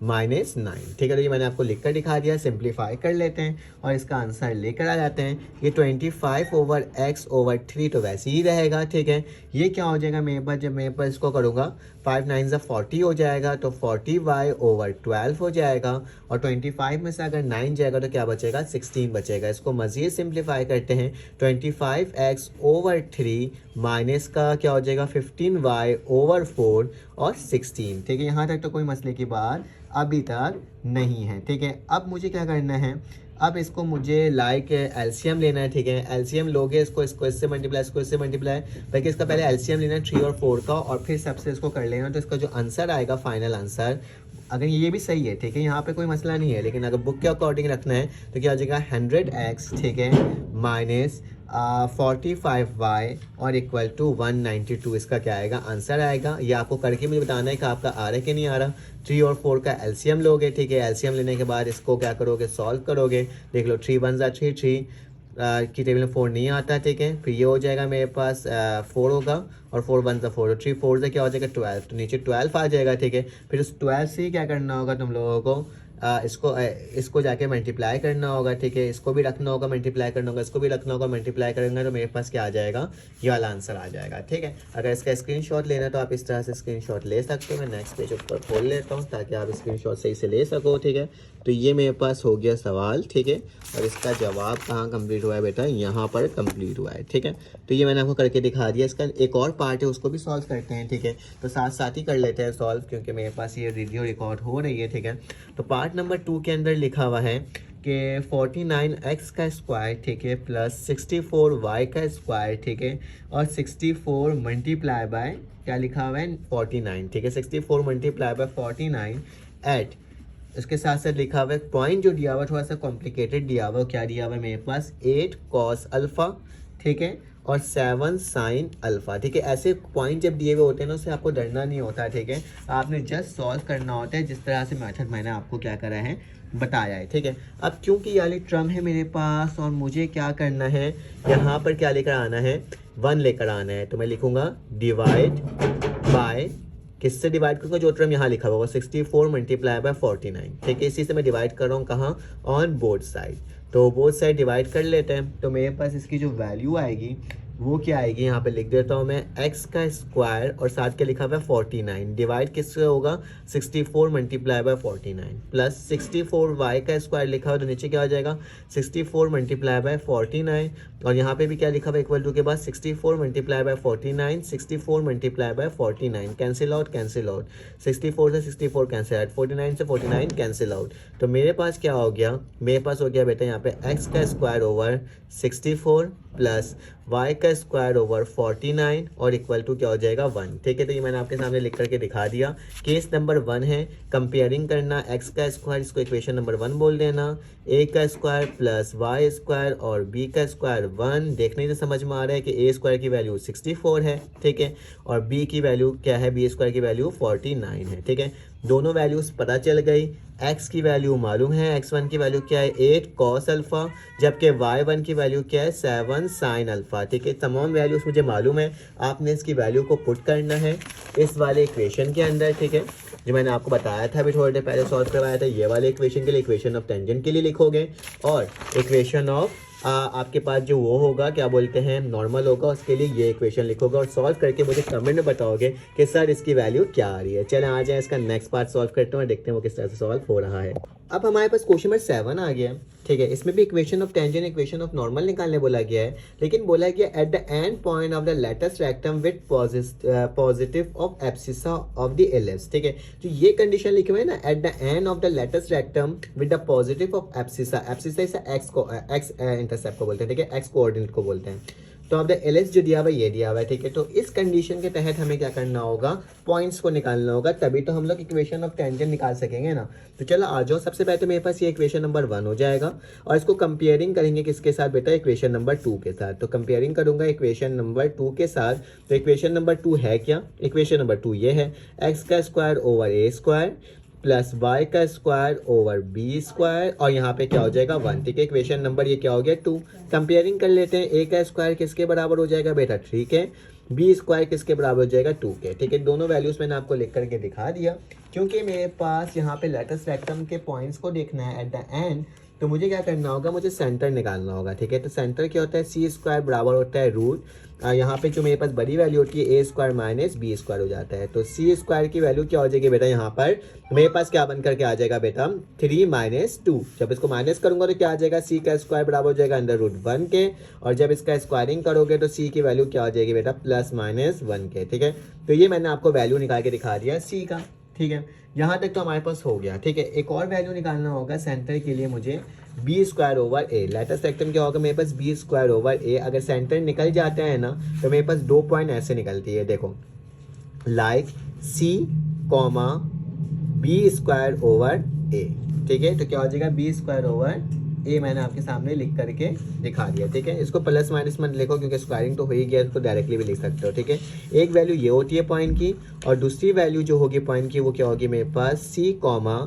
माइनस 9, ठीक है। तो ये मैंने आपको लिख कर दिखा दिया, सिंप्लीफाई कर लेते हैं और इसका आंसर लेकर आ जाते हैं। ये 25/x/3 तो वैसे ही रहेगा, ठीक है। ये क्या हो जाएगा मेरे पास, जब मेरे पास इसको करूँगा 5 9 40 हो जाएगा, तो 40y/12 हो जाएगा, और 25 में से अगर 9 जाएगा तो क्या बचेगा 16 बचेगा। इसको मज़ीद सिंप्लीफाई करते हैं, 25x/3 माइनस का क्या हो जाएगा 15y/4 और 16, ठीक है। यहाँ तक तो कोई मसले की बात अभी तक नहीं है, ठीक है। अब मुझे क्या करना है, अब इसको मुझे लाइक एलसीएम लेना है, ठीक है। एलसीएम लोगे, इसको इससे मल्टीप्लाई, इसको इससे मल्टीप्लाई, बल्कि इसका पहले एलसीएम लेना है 3 और 4 का, और फिर सबसे इसको कर लेना। तो इसका जो आंसर आएगा फाइनल आंसर, अगर ये भी सही है, ठीक है, यहाँ पे कोई मसला नहीं है, लेकिन अगर बुक के अकॉर्डिंग रखना है तो क्या हो जाएगा 100x, ठीक है, माइनस 45y और इक्वल टू 192, इसका क्या आएगा आंसर आएगा। ये आपको करके मुझे बताना है कि आपका आ रहा है कि नहीं आ रहा। 3 और 4 का एलसीएम लोगे, ठीक है। एलसीएम लेने के बाद इसको क्या करोगे, सॉल्व करोगे। देख लो 3 1 जा 3 3 की टेबल में 4 नहीं आता, ठीक है। फिर ये हो जाएगा मेरे पास 4 होगा, और 4 1 जा 4, 3 4 से क्या हो जाएगा 12, तो नीचे 12 आ जाएगा, ठीक है। फिर उस 12 से क्या करना होगा तुम लोगों को, इसको जाके मल्टीप्लाई करना होगा, ठीक है। इसको भी रखना होगा, मल्टीप्लाई करना होगा, इसको भी रखना होगा, मल्टीप्लाई करेंगे तो मेरे पास क्या आ जाएगा, ये वाला आंसर आ जाएगा, ठीक है। अगर इसका स्क्रीनशॉट लेना है तो आप इस तरह से स्क्रीनशॉट ले सकते हो। मैं नेक्स्ट पेज ऊपर खोल लेता हूँ ताकि आप स्क्रीनशॉट सही से ले सको, ठीक है। तो ये मेरे पास हो गया सवाल, ठीक है, और इसका जवाब कहाँ कंप्लीट हुआ है बेटा, यहाँ पर कंप्लीट हुआ है, ठीक है। तो ये मैंने आपको करके दिखा दिया। इसका एक और पार्ट है, उसको भी सॉल्व करते हैं, ठीक है। तो साथ साथ ही कर लेते हैं सॉल्व, क्योंकि मेरे पास ये वीडियो रिकॉर्ड हो रही है, ठीक है। तो पार्ट नंबर 2 के अंदर लिखा हुआ है कि 49x का स्क्वायर, ठीक है, प्लस 64y का स्क्वायर, ठीक है, और 64 मल्टीप्लाई बाय क्या लिखा हुआ है 49, ठीक है। 64 मल्टीप्लाई बाय 49 एट, इसके साथ साथ लिखा हुआ है पॉइंट जो दिया हुआ थोड़ा सा कॉम्प्लिकेटेड दिया हुआ, क्या दिया हुआ है मेरे पास 8 cos अल्फ़ा, ठीक है, और 7 sin अल्फ़ा, ठीक है। ऐसे पॉइंट जब दिए हुए होते हैं ना, उससे आपको डरना नहीं होता, ठीक है। आपने जस्ट सॉल्व करना होता है, जिस तरह से मेथड मैंने आपको क्या करा है बताया है, ठीक है। अब क्योंकि ये वाली टर्म है मेरे पास और मुझे क्या करना है, यहाँ पर क्या लेकर आना है 1 लेकर आना है, तो मैं लिखूँगा डिवाइड बाय, किससे डिवाइड करूँगा, जो टर्म यहाँ लिखा होगा 64 मल्टीप्लाई बाय 49, ठीक है। इसी से मैं डिवाइड कर रहा हूँ कहाँ, ऑन बोथ साइड। तो बोथ साइड डिवाइड कर लेते हैं, तो मेरे पास इसकी जो वैल्यू आएगी वो क्या आएगी, यहाँ पे लिख देता हूँ मैं x का स्क्वायर और साथ के लिखा हुआ है 49, डिवाइड किससे होगा 64 मल्टीप्लाई बाय 49, प्लस 64y का स्क्वायर लिखा हुआ तो नीचे क्या हो जाएगा 64 मल्टीप्लाई बाय 49, और यहाँ पे भी क्या लिखा हुआ इक्वल टू के बाद 64 multiply by 49, 64 multiply by 49, cancel out 64 से 64 कैंसिल आउट, 49 से 49 कैंसिल आउट। तो मेरे पास क्या हो गया, मेरे पास हो गया बेटा यहाँ पे x का स्क्वायर ओवर 64 प्लस y का का स्क्वायर ओवर 49 और इक्वल टू क्या हो जाएगा 1। ठीक है, तो ये मैंने आपके सामने लिख करके दिखा दिया। केस नंबर 1 है कंपेयरिंग करना x का स्क्वायर, इसको इक्वेशन नंबर 1 बोल देना, a का स्क्वायर प्लस y स्क्वायर और b का स्क्वायर 1। देखने से समझ में आ रहा है कि a स्क्वायर की वैल्यू 64 है, ठीक है, और b की वैल्यू क्या है, b स्क्वायर की वैल्यू 49 है। ठीक है, दोनों वैल्यूज पता चल गई। x की वैल्यू मालूम है, x1 की वैल्यू क्या है 8 कॉस अल्फा, जबकि y1 की वैल्यू क्या है 7 साइन अल्फा। ठीक है, तमाम वैल्यूज मुझे मालूम है, आपने इसकी वैल्यू को पुट करना है इस वाले इक्वेशन के अंदर। ठीक है, जो मैंने आपको बताया था अभी थोड़ी देर पहले सॉल्व करवाया था, ये वाले इक्वेशन के लिए इक्वेशन ऑफ टेंजेंट के लिए लिखोगे, और इक्वेशन ऑफ आपके पास जो वो होगा क्या बोलते हैं नॉर्मल होगा, उसके लिए ये इक्वेशन लिखोगे और सॉल्व करके मुझे कमेंट में बताओगे कि सर इसकी वैल्यू क्या आ रही है। चलें आ जाए इसका नेक्स्ट पार्ट सॉल्व करते हैं और देखते हैं वो किस तरह से सॉल्व हो रहा है। अब हमारे पास क्वेश्चन नंबर 7 आ गया। ठीक है, इसमें भी equation of tangent equation of normal निकालने बोला गया है, लेकिन बोला गया at the end point of the latus rectum with positive of abscissa of the ellipse. ठीक है, तो ये कंडीशन लिखे हुए है ना, at the end of the latus rectum with the positive of abscissa, abscissa इसे एक्स इंटरसेप्ट को बोलते हैं, ठीक है, एक्स कोऑर्डिनेट को बोलते हैं। तो अब द एलिप्स जो दिया हुआ ये दिया हुआ है, ठीक है, तो इस कंडीशन के तहत हमें क्या करना होगा, पॉइंट्स को निकालना होगा, तभी तो हम लोग इक्वेशन ऑफ टेंजेंट निकाल सकेंगे ना। तो चलो आ जाओ, सबसे पहले तो मेरे पास ये इक्वेशन नंबर 1 हो जाएगा और इसको कंपेयरिंग करेंगे किसके साथ बेटा, इक्वेशन नंबर 2 के साथ। तो कंपेयरिंग करूंगा इक्वेशन नंबर 2 के साथ, तो इक्वेशन नंबर 2 है क्या, इक्वेशन नंबर 2 ये है एक्स का square over a square plus Y का स्क्वायर ओवर बी स्क्वायर, और यहाँ पे क्या हो जाएगा 1। ठीक है, इक्वेशन नंबर ये क्या हो गया 2। कंपेयरिंग कर लेते हैं, ए का स्क्वायर किसके बराबर हो जाएगा बेटा, ठीक है, बी स्क्वायर किसके बराबर हो जाएगा 2 के। ठीक है, दोनों वैल्यूज मैंने आपको लिख करके दिखा दिया। क्योंकि मेरे पास यहाँ पे लेटेस्ट रेक्टम के पॉइंट्स को देखना है एट द एंड, तो मुझे क्या करना होगा, मुझे सेंटर निकालना होगा। ठीक है, तो सेंटर क्या होता है, सी स्क्वायर बराबर होता है रूट, यहाँ पे जो मेरे पास बड़ी वैल्यू होती है A square minus B square हो जाता है। तो सी स्क्वायर की वैल्यू क्या हो जाएगी बेटा, यहाँ पर मेरे पास क्या बन करके आ जाएगा बेटा 3 माइनस 2। जब इसको माइनस करूंगा तो क्या आ जाएगा, सी का स्क्वायर बराबर हो जाएगा अंडर रूट 1 के, और जब इसका स्क्वायरिंग करोगे तो सी की वैल्यू क्या हो जाएगी बेटा प्लस माइनस 1 के। ठीक है, तो ये मैंने आपको वैल्यू निकाल के दिखा दिया सी का। ठीक है, यहाँ तक तो हमारे पास हो गया। ठीक है, एक और वैल्यू निकालना होगा सेंटर के लिए मुझे, बी स्क्वायर ओवर ए। लेटेस्ट रेक्टम क्या होगा, मेरे पास बी स्क्वायर ओवर ए, अगर सेंटर निकल जाता है ना तो मेरे पास 2 पॉइंट ऐसे निकलती है, देखो like C comma B square over ए। ठीक है, तो क्या हो जाएगा बी स्क्वायर ओवर ए, मैंने आपके सामने लिख करके दिखा दिया। ठीक है, इसको प्लस माइनस मत लिखो क्योंकि स्क्वायरिंग तो हो ही गया, इसको डायरेक्टली भी लिख सकते हो। ठीक है, एक वैल्यू ये होती है पॉइंट की, और दूसरी वैल्यू जो होगी पॉइंट की वो क्या होगी मेरे पास, सी कॉमा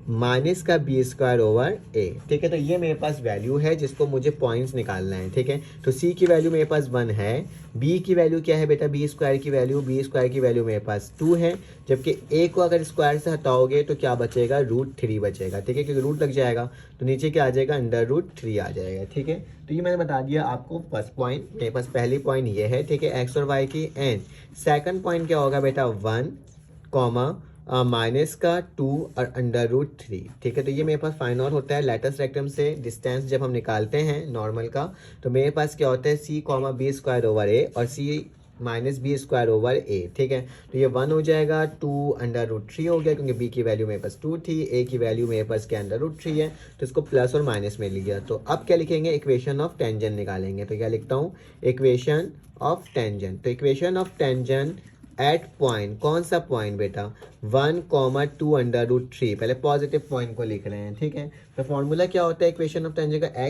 माइनस का बी स्क्वायर ओवर ए। ठीक है, तो ये मेरे पास वैल्यू है जिसको मुझे पॉइंट्स निकालना है। ठीक है, तो सी की वैल्यू मेरे पास 1 है, बी की वैल्यू क्या है बेटा, बी स्क्वायर की वैल्यू, बी स्क्वायर की वैल्यू मेरे पास 2 है, जबकि ए को अगर स्क्वायर से हटाओगे तो क्या बचेगा, रूट 3 बचेगा। ठीक है, क्योंकि रूट लग जाएगा तो नीचे क्या आ जाएगा, अंडर रूट 3 आ जाएगा। ठीक है, तो ये मैंने बता दिया आपको फर्स्ट पॉइंट, मेरे पास पहली पॉइंट ये है। ठीक है, एक्स और वाई की, एंड सेकंड पॉइंट क्या होगा बेटा 1 कॉमा माइनस का 2 और अंडर रूट 3। ठीक है, तो ये मेरे पास फाइंड आउट होता है लेटेस्ट रेक्टम से डिस्टेंस जब हम निकालते हैं नॉर्मल का, तो मेरे पास क्या होता है C comma B square over ए और सी माइनस बी स्क्वायर ओवर ए। ठीक है, तो ये 1 हो जाएगा, 2 अंडर रूट 3 हो गया क्योंकि बी की वैल्यू मेरे पास 2 थी, ए की वैल्यू मेरे पास क्या अंडर रूट 3 है, तो इसको प्लस और माइनस में लिया। तो अब क्या लिखेंगे, इक्वेशन ऑफ टेंजेंट निकालेंगे। तो क्या लिखता हूँ, इक्वेशन ऑफ टेंजेंट। तो equation of tangent at point, कौन सा पॉइंट बेटा 1 कॉमा 2 अंडर रूट 3, पहले पॉजिटिव पॉइंट को लिख रहे हैं। ठीक है, तो फॉर्मूला क्या होता है इक्वेशन ऑफ टेंजेंट का,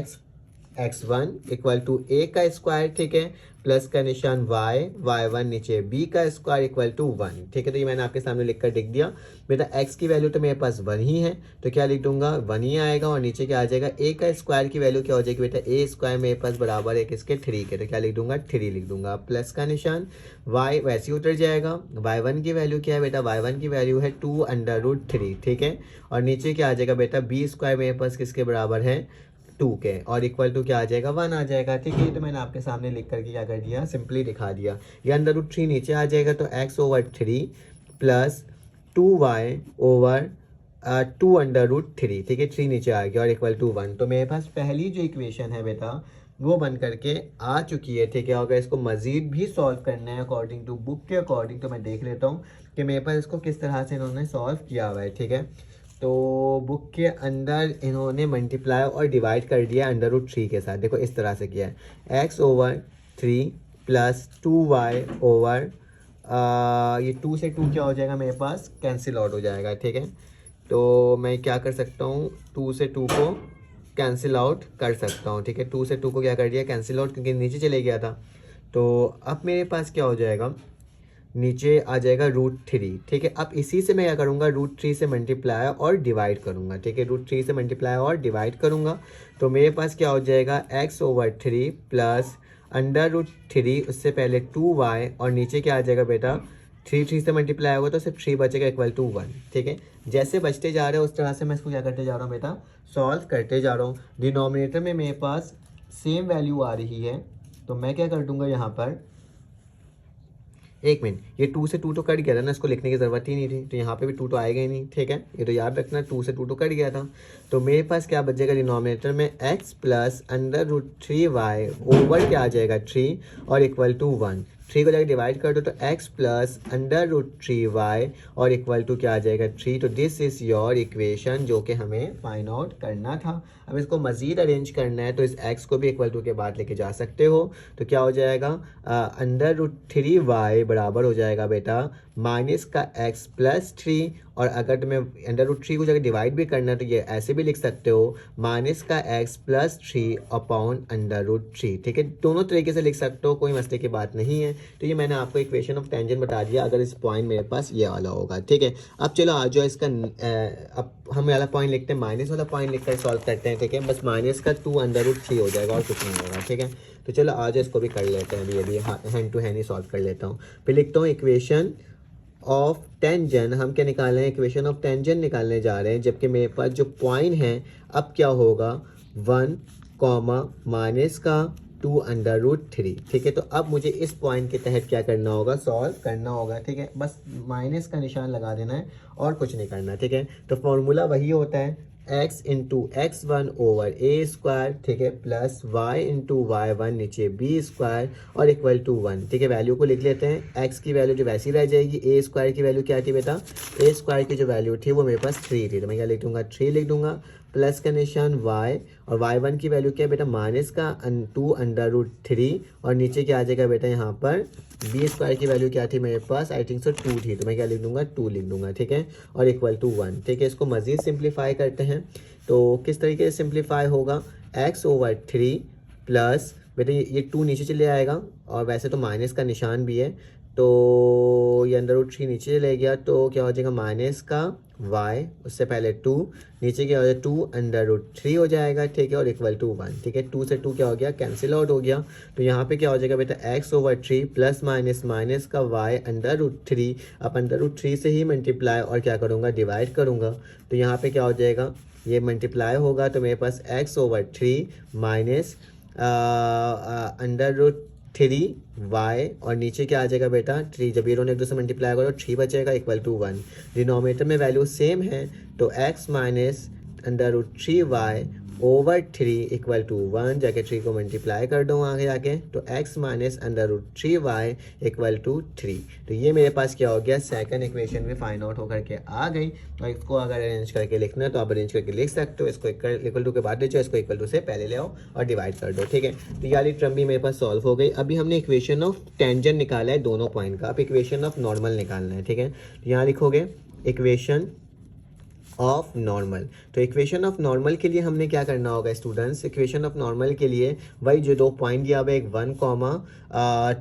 x1 इक्वल टू a का स्क्वायर, ठीक है, प्लस का निशान y1 नीचे b का स्क्वायर इक्वल टू 1। ठीक है, तो ये मैंने आपके सामने लिख कर लिख दिया बेटा। x की वैल्यू तो मेरे पास 1 ही है, तो क्या लिख दूंगा 1 ही आएगा, और नीचे क्या आ जाएगा, a का स्क्वायर की वैल्यू क्या हो जाएगी बेटा, a स्क्वायर मेरे पास बराबर है किसके 3 के, तो क्या लिख दूंगा 3 लिख दूंगा, प्लस का निशान y वैसे ही उतर जाएगा। y1 की वैल्यू क्या है बेटा, y1 की वैल्यू है 2 अंडर रूट 3। ठीक है, और नीचे क्या आ जाएगा बेटा, b स्क्वायर मेरे पास किसके बराबर है 2 के, और इक्वल टू क्या आ जाएगा 1 आ जाएगा। ठीक है, तो मैंने आपके सामने लिख करके क्या कर दिया, सिंपली दिखा दिया। ये अंडर रूट 3 नीचे आ जाएगा, तो x over 3 plus 2y over 2 under root 3। ठीक है, 3 नीचे आ गया और इक्वल टू 1। तो मेरे पास पहली जो इक्वेशन है बेटा वो बन करके आ चुकी है। ठीक है, अगर इसको मज़ीद भी सॉल्व करना है अकॉर्डिंग टू बुक के अकॉर्डिंग, तो मैं देख लेता हूँ कि मेरे पास इसको किस तरह से इन्होंने सॉल्व किया हुआ है। ठीक है, तो बुक के अंदर इन्होंने मल्टीप्लाई और डिवाइड कर दिया अंडर रूट 3 के साथ। देखो इस तरह से किया है, x over 3 plus 2y over ये 2 से 2 क्या हो जाएगा मेरे पास, कैंसिल आउट हो जाएगा, ठीक है। तो मैं क्या कर सकता हूँ, 2 से 2 को कैंसिल आउट कर सकता हूँ, ठीक है। 2 से 2 को क्या कर दिया, कैंसिल आउट, क्योंकि नीचे चले गया था। तो अब मेरे पास क्या हो जाएगा, नीचे आ जाएगा √3, ठीक है। अब इसी से मैं क्या करूँगा, √3 से मल्टीप्लाई और डिवाइड करूँगा, ठीक है। √3 से मल्टीप्लाई और डिवाइड करूँगा तो मेरे पास क्या हो जाएगा, x/3 प्लस √3, उससे पहले 2y और नीचे क्या आ जाएगा बेटा, 3 से मल्टीप्लाई होगा तो सिर्फ 3 बचेगा इक्वल टू 1, ठीक है। जैसे बचते जा रहे हैं उस तरह से मैं इसको क्या करते जा रहा हूँ बेटा, सॉल्व करते जा रहा हूँ। डिनोमिनेटर में मेरे पास सेम वैल्यू आ रही है तो मैं क्या कर दूंगा यहाँ पर, एक मिनट, ये 2 से 2 तो कट गया था ना, इसको लिखने की ज़रूरत ही नहीं थी, तो यहाँ पे भी 2 तो आएगा ही नहीं, ठीक है। ये तो याद रखना, 2 से 2 तो कट गया था। तो मेरे पास क्या बचेगा डिनोमिनेटर में, x प्लस √3y ओवर क्या आ जाएगा 3 और इक्वल टू 1। 3 को जाकर डिवाइड कर दो तो x प्लस √3y और इक्वल टू क्या आ जाएगा 3। तो दिस इज योर इक्वेशन जो कि हमें फाइंड आउट करना था। अब इसको मज़ीद अरेंज करना है तो इस x को भी इक्वल टू के बाद लेके जा सकते हो। तो क्या हो जाएगा, √3y बराबर हो जाएगा बेटा माइनस का x प्लस 3, और अगर तुम्हें √3 को जगह डिवाइड भी करना है तो ये ऐसे भी लिख सकते हो, माइनस का x प्लस 3 अपॉन √3, ठीक है। दोनों तरीके से लिख सकते हो, कोई मसले की बात नहीं है। तो ये मैंने आपको इक्वेशन ऑफ टेंजेंट बता दिया, अगर इस पॉइंट मेरे पास ये वाला होगा, ठीक है। अब चलो आ जाओ इसका, अब हम वाला पॉइंट लिखते हैं, माइनस वाला पॉइंट लिखकर सॉल्व करते हैं, ठीक है। बस माइनस का 2 √3 हो जाएगा और कुछ नहीं होगा, ठीक है। तो चलो आ जाओ इसको भी कर लेते हैं, अभी हैंड टू हैंड ही सॉल्व कर लेता हूँ। फिर लिखता हूँ इक्वेशन ऑफ टेंजेंट, हम क्या निकाल रहे हैं, इक्वेशन ऑफ टेंजेंट निकालने जा रहे हैं, जबकि मेरे पास जो पॉइंट है अब क्या होगा 1 कॉमा माइनस का 2 √3, ठीक है। तो अब मुझे इस पॉइंट के तहत क्या करना होगा, सॉल्व करना होगा, ठीक है। बस माइनस का निशान लगा देना है और कुछ नहीं करना, ठीक है। तो फॉर्मूला वही होता है x into x1 over a², ठीक है, प्लस y इंटू y1 नीचे b² और इक्वल टू 1, ठीक है। वैल्यू को लिख लेते हैं, x की वैल्यू जो वैसी रह जाएगी, a² की वैल्यू क्या थी बेटा, a² की जो वैल्यू थी वो मेरे पास 3 थी, तो मैं क्या लिख दूंगा 3 लिख दूंगा, प्लस का निशान y, और y1 की वैल्यू क्या है बेटा, माइनस का 2 √3, और नीचे क्या आ जाएगा बेटा यहाँ पर b² की वैल्यू क्या थी मेरे पास, आई थिंक सो 2 थी, तो मैं क्या लिख दूंगा 2 लिख दूंगा, ठीक है, और इक्वल टू 1, ठीक है। इसको मज़ीद सिंप्लीफाई करते हैं तो किस तरीके से सिंप्लीफाई होगा, x/3 प्लस बेटा ये 2 नीचे चले आएगा, और वैसे तो माइनस का निशान भी है, तो ये √3 नीचे चले गया तो क्या हो जाएगा माइनस का y, उससे पहले 2, नीचे क्या हो जाएगा 2 √3 हो जाएगा, ठीक है, और इक्वल टू 1, ठीक है। 2 से 2 क्या हो गया, कैंसिल आउट हो गया। तो यहाँ पे क्या हो जाएगा बेटा x/3 प्लस माइनस माइनस का y √3, अब √3 से ही मल्टीप्लाई और क्या करूँगा, डिवाइड करूँगा। तो यहाँ पे क्या हो जाएगा, ये मल्टीप्लाई होगा तो मेरे पास x/3 माइनस √3y, और नीचे क्या आ जाएगा बेटा 3, जब ये दोनों एक दूसरे से मल्टीप्लाई करो 3 बचेगा इक्वल टू 1। डिनोमिनेटर में वैल्यू सेम है तो x minus √3y over 3 equal to 1, जाके 3 को मल्टीप्लाई कर दो आगे आके, तो x minus √3y equal to 3। तो ये मेरे पास क्या हो गया, सेकंड इक्वेशन में फाइंड आउट होकर के आ गई। और इसको अगर अरेंज करके लिखना है तो आप अरेंज करके लिख सकते हो, इसको इक्वल टू के बाद ले जाओ, इसको इक्वल टू से पहले ले आओ और डिवाइड कर दो, ठीक है। तो ये वाली टर्म भी मेरे पास सॉल्व हो गई। अभी हमने इक्वेशन ऑफ टेंजेंट निकाला है दोनों पॉइंट का, अब इक्वेशन ऑफ नॉर्मल निकालना है, ठीक है। तो यहाँ लिखोगे इक्वेशन ऑफ नॉर्मल। तो इक्वेशन ऑफ नॉर्मल के लिए हमने क्या करना होगा स्टूडेंट्स, इक्वेशन ऑफ नॉर्मल के लिए वही जो 2 पॉइंट दिया हुआ है, एक 1 कॉमा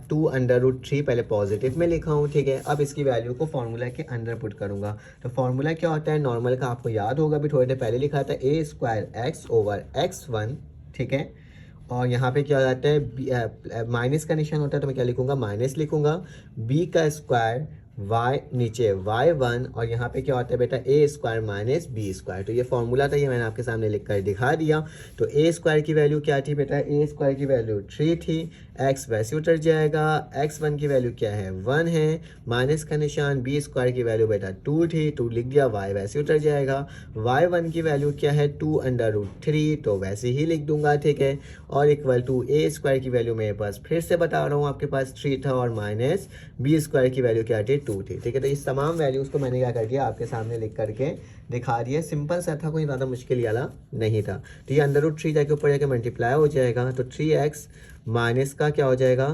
2 √3 पहले पॉजिटिव में लिखा हूँ, ठीक है। अब इसकी वैल्यू को फार्मूला के अंदर पुट करूँगा। तो फार्मूला क्या होता है नॉर्मल का, आपको याद होगा, अभी थोड़ी देर पहले लिखा था a² x ओवर x1, ठीक है। और यहाँ पे क्या हो जाता है, माइनस का निशान होता है तो मैं क्या लिखूँगा, माइनस लिखूँगा, b का स्क्वायर y नीचे y1, और यहाँ पे क्या होता है बेटा a² माइनस b²। तो ये फॉर्मूला था, ये मैंने आपके सामने लिख कर दिखा दिया। तो a² की वैल्यू क्या थी बेटा, a² की वैल्यू 3 थी, x वैसे उतर जाएगा, x1 की वैल्यू क्या है 1 है, माइनस का निशान, b² की वैल्यू बेटा 2 थी, 2 लिख दिया, y वैसे उतर जाएगा, y1 की वैल्यू क्या है 2 √3, तो वैसे ही लिख दूंगा, ठीक है, और इक्वल टू a² की वैल्यू मेरे पास फिर से बता रहा हूँ आपके पास 3 था, और माइनस b² की वैल्यू क्या थी 2 थी, ठीक है। तो इस तमाम वैल्यूज़ को मैंने क्या कर दिया आपके सामने लिख करके दिखा दिया, सिंपल सा था, कोई ज़्यादा मुश्किल वाला नहीं था। तो ये √3 जाके ऊपर जाके मल्टीप्लाई हो जाएगा, तो 3x माइनस का क्या हो जाएगा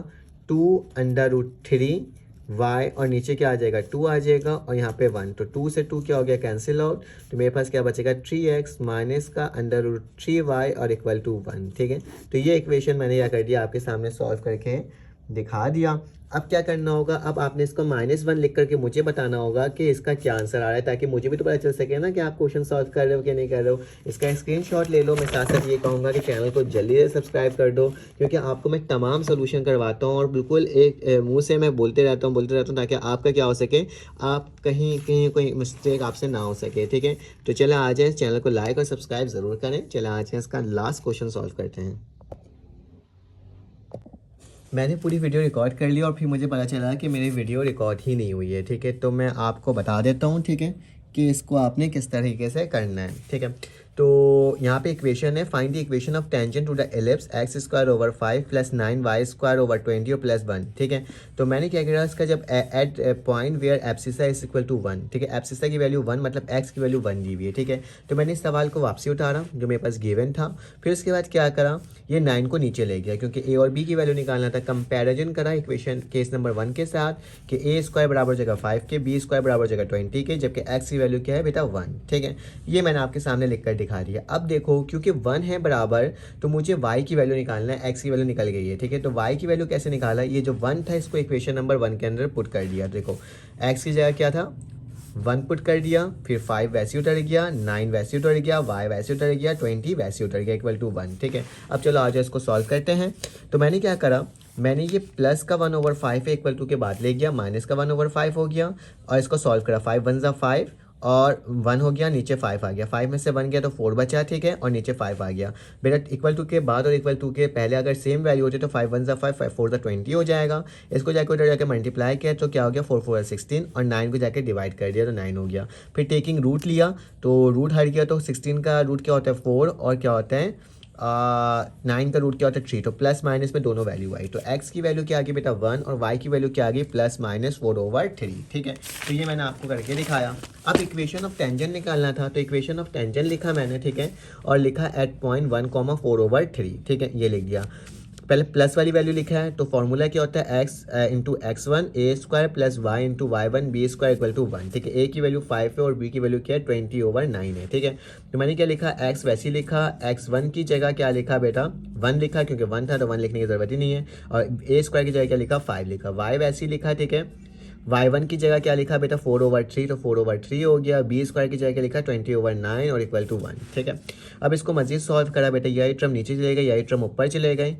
2√3 y और नीचे क्या आ जाएगा 2 आ जाएगा और यहाँ पे 1, तो 2 से 2 क्या हो गया कैंसिल आउट, तो मेरे पास क्या बचेगा 3x माइनस का √3y और इक्वल टू 1। ठीक है, तो ये इक्वेशन मैंने क्या कर दिया आपके सामने सॉल्व करके दिखा दिया। अब क्या करना होगा, अब आपने इसको -1 लिख करके मुझे बताना होगा कि इसका क्या आंसर आ रहा है, ताकि मुझे भी तो पता चल सके ना कि आप क्वेश्चन सॉल्व कर रहे हो कि नहीं कर रहे हो। इसका स्क्रीनशॉट ले लो। मैं साथ साथ ये कहूँगा कि चैनल को जल्दी से सब्सक्राइब कर दो, क्योंकि आपको मैं तमाम सोल्यूशन करवाता हूँ और बिल्कुल एक मुँह से मैं बोलते रहता हूँ ताकि आपका क्या हो सके, आप कहीं कोई मिस्टेक आपसे ना हो सके। ठीक है, तो चले आ जाए, चैनल को लाइक और सब्सक्राइब ज़रूर करें। चले आ जाए, इसका लास्ट क्वेश्चन सॉल्व करते हैं। मैंने पूरी वीडियो रिकॉर्ड कर ली और फिर मुझे पता चला कि मेरी वीडियो रिकॉर्ड ही नहीं हुई है। ठीक है, तो मैं आपको बता देता हूँ। ठीक है, कि इसको आपने किस तरीके से करना है। ठीक है, तो यहाँ पे इक्वेशन है, find the equation of tangent to the ellipse x² / 5 + 9y² / 20 और +1। ठीक है, तो मैंने क्या किया, इसका जब at point where abscissa is equal to 1। ठीक है, एब्सिसा की वैल्यू 1 मतलब x की वैल्यू 1 दी हुई है। ठीक है, तो मैंने इस सवाल को वापसी उतारा जो मेरे पास गिवन था। फिर उसके बाद क्या करा, ये 9 को नीचे ले गया क्योंकि a और b की वैल्यू निकालना था। कंपैरिजन करा इक्वेशन केस नंबर 1 के साथ कि a² बराबर जगह 5 के, b² बराबर जगह 20 के, जबकि x की वैल्यू क्या है बेटा 1। ठीक है, ये मैंने आपके सामने लिख कर दिखा दिया। अब देखो, क्योंकि 1 है बराबर, तो मुझे y की वैल्यू निकालना है, x की वैल्यू निकल गई है। ठीक है, तो y की वैल्यू कैसे निकाला, ये जो 1 था इसको इक्वेशन नंबर 1 के अंदर पुट कर दिया। देखो, x की जगह क्या था 1 पुट कर दिया, फिर 5 वैसे उतर गया, 9 वैसे उतर गया, y वैसे उतर गया, 20 वैसे उतर गया इक्वल टू 1। ठीक है, अब चलो आज इसको सॉल्व करते हैं। तो मैंने क्या करा, मैंने ये प्लस का 1/5 है इक्वल टू के बाद ले गया, माइनस का 1/5 हो गया और इसको सॉल्व करा। 5 1 ज़ा 5 और 1 हो गया, नीचे 5 आ गया, 5 में से 1 गया तो 4 बचा। ठीक है, और नीचे 5 आ गया बेटा। इक्वल टू के बाद और इक्वल टू के पहले अगर सेम वैल्यू होती तो 5 1 ज़ा 5, 5 4 ज़ा 20 हो जाएगा। इसको जाकर उधर जाकर मल्टीप्लाई किया तो क्या हो गया, 4 4 16 और 9 को जाकर डिवाइड कर दिया तो 9 हो गया। फिर टेकिंग रूट लिया तो रूट हट गया, तो 16 का रूट क्या होता है 4 और क्या होता है 9 का रूट क्या होता है 3, तो प्लस माइनस में दोनों वैल्यू आई। तो x की वैल्यू क्या आ गई बेटा 1 और y की वैल्यू क्या आ गई +-4/3। ठीक है, तो ये मैंने आपको करके दिखाया। अब इक्वेशन ऑफ टेंजेंट निकालना था, तो इक्वेशन ऑफ टेंजेंट लिखा मैंने। ठीक है, और लिखा एट पॉइंट 1,4/3। ठीक है, ये लिख दिया। पहले प्लस वाली वैल्यू लिखा है, तो फॉर्मूला क्या होता है x into x1 a² + y into y1 b² equal to 1। ठीक है, a की वैल्यू 5 है और b की वैल्यू क्या है 20/9 है। ठीक है, तो मैंने क्या लिखा, x वैसे ही लिखा, x1 की जगह क्या लिखा बेटा 1 लिखा, क्योंकि 1 था तो 1 लिखने की ज़रूरत ही नहीं है, और a² की जगह क्या लिखा 5 लिखा, y वैसे ही लिखा। ठीक है, y1 की जगह क्या लिखा बेटा 4/3, तो 4/3 हो गया, b² की जगह क्या लिखा 20/9 और इक्वल टू 1। ठीक है, अब इसको मजीद सॉल्व करा बेटा, यही टर्म नीचे चले गई, यही टर्म ऊपर चले गई।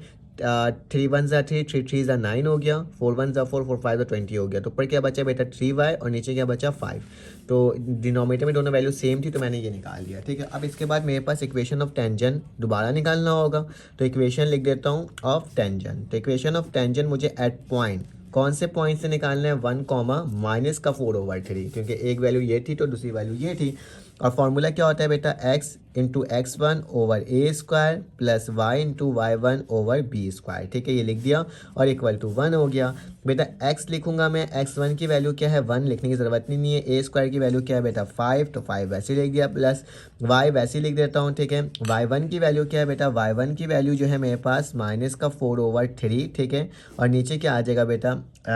3 1 ज़ा 3, 3 3 ज़ा 9 हो गया, 4 1 ज़ा 4, 4 5 ज़ा 20 हो गया। तो ऊपर क्या बचा बेटा 3y और नीचे क्या बचा 5। तो डिनोमिनेटर में दोनों वैल्यू सेम थी तो मैंने ये निकाल लिया। ठीक है, अब इसके बाद मेरे पास इक्वेशन ऑफ टेंजेंट दोबारा निकालना होगा, तो इक्वेशन लिख देता हूँ ऑफ टेंजेंट। तो इक्वेशन ऑफ टेंजेंट मुझे एट पॉइंट, कौन से पॉइंट से निकालना है 1, माइनस का 4/3, क्योंकि एक वैल्यू ये थी तो दूसरी वैल्यू ये थी। और फॉर्मूला क्या होता है बेटा x into x1 over a² plus y into y1 over b²। ठीक है, ये लिख दिया और इक्वल टू 1 हो गया। बेटा x लिखूंगा मैं, x1 की वैल्यू क्या है 1, लिखने की ज़रूरत नहीं है। a² की वैल्यू क्या है बेटा 5, तो 5 वैसे लिख दिया, प्लस y वैसे ही लिख देता हूँ। ठीक है, y1 की वैल्यू क्या है बेटा, y1 की वैल्यू जो है मेरे पास -4/3। ठीक है, और नीचे क्या आ जाएगा बेटा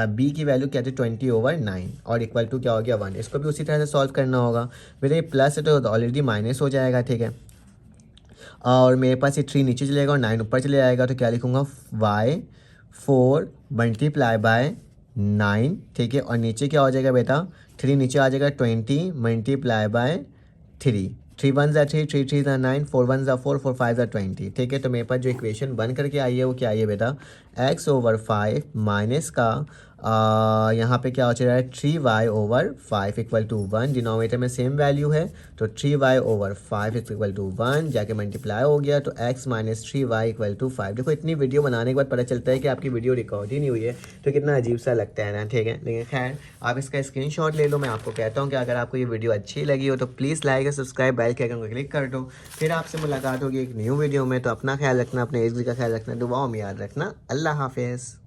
b की वैल्यू क्या थी 20/9 और इक्वल टू क्या हो गया 1। इसको भी उसी तरह से सॉल्व करना होगा बेटा, ये प्लस है तो ऑलरेडी माइनस हो जाएगा। ठीक है, और मेरे पास ये 3 नीचे चलेगा और 9 ऊपर चले जाएगा, तो क्या लिखूँगा y4 मल्टीप्लाई बाय 9। ठीक है, और नीचे क्या हो जाएगा बेटा 3 नीचे आ जाएगा 20 मल्टीप्लाई बाय 3, 3 1 ज़ा 3, 3 3 ज़ा 9, 4 1 ज़ा 4, 4 5 ज़ा 20। ठीक है, तो मेरे पास जो इक्वेशन बन करके आई है वो क्या आई है बेटा x/5 माइनस का यहाँ पे क्या हो रहा है 3y/5 इक्वल टू 1। डिनोमिनेटर में सेम वैल्यू है तो 3y/5 इक्वल टू 1 जाके मल्टीप्लाई हो गया, तो x minus 3y equal to 5। देखो, इतनी वीडियो बनाने के बाद पता चलता है कि आपकी वीडियो रिकॉर्ड ही नहीं हुई है, तो कितना अजीब सा लगता है ना। ठीक है, लेकिन खैर आप इसका स्क्रीनशॉट ले लो। मैं आपको कहता हूँ कि अगर आपको ये वीडियो अच्छी लगी हो तो प्लीज़ लाइक और सब्सक्राइब बेल के आइकन को क्लिक कर दो। फिर आपसे मुलाकात होगी एक न्यू वीडियो में, तो अपना ख्याल रखना, अपने एज का ख्याल रखना, दुआओं में याद रखना। अल्लाह हाफिज़।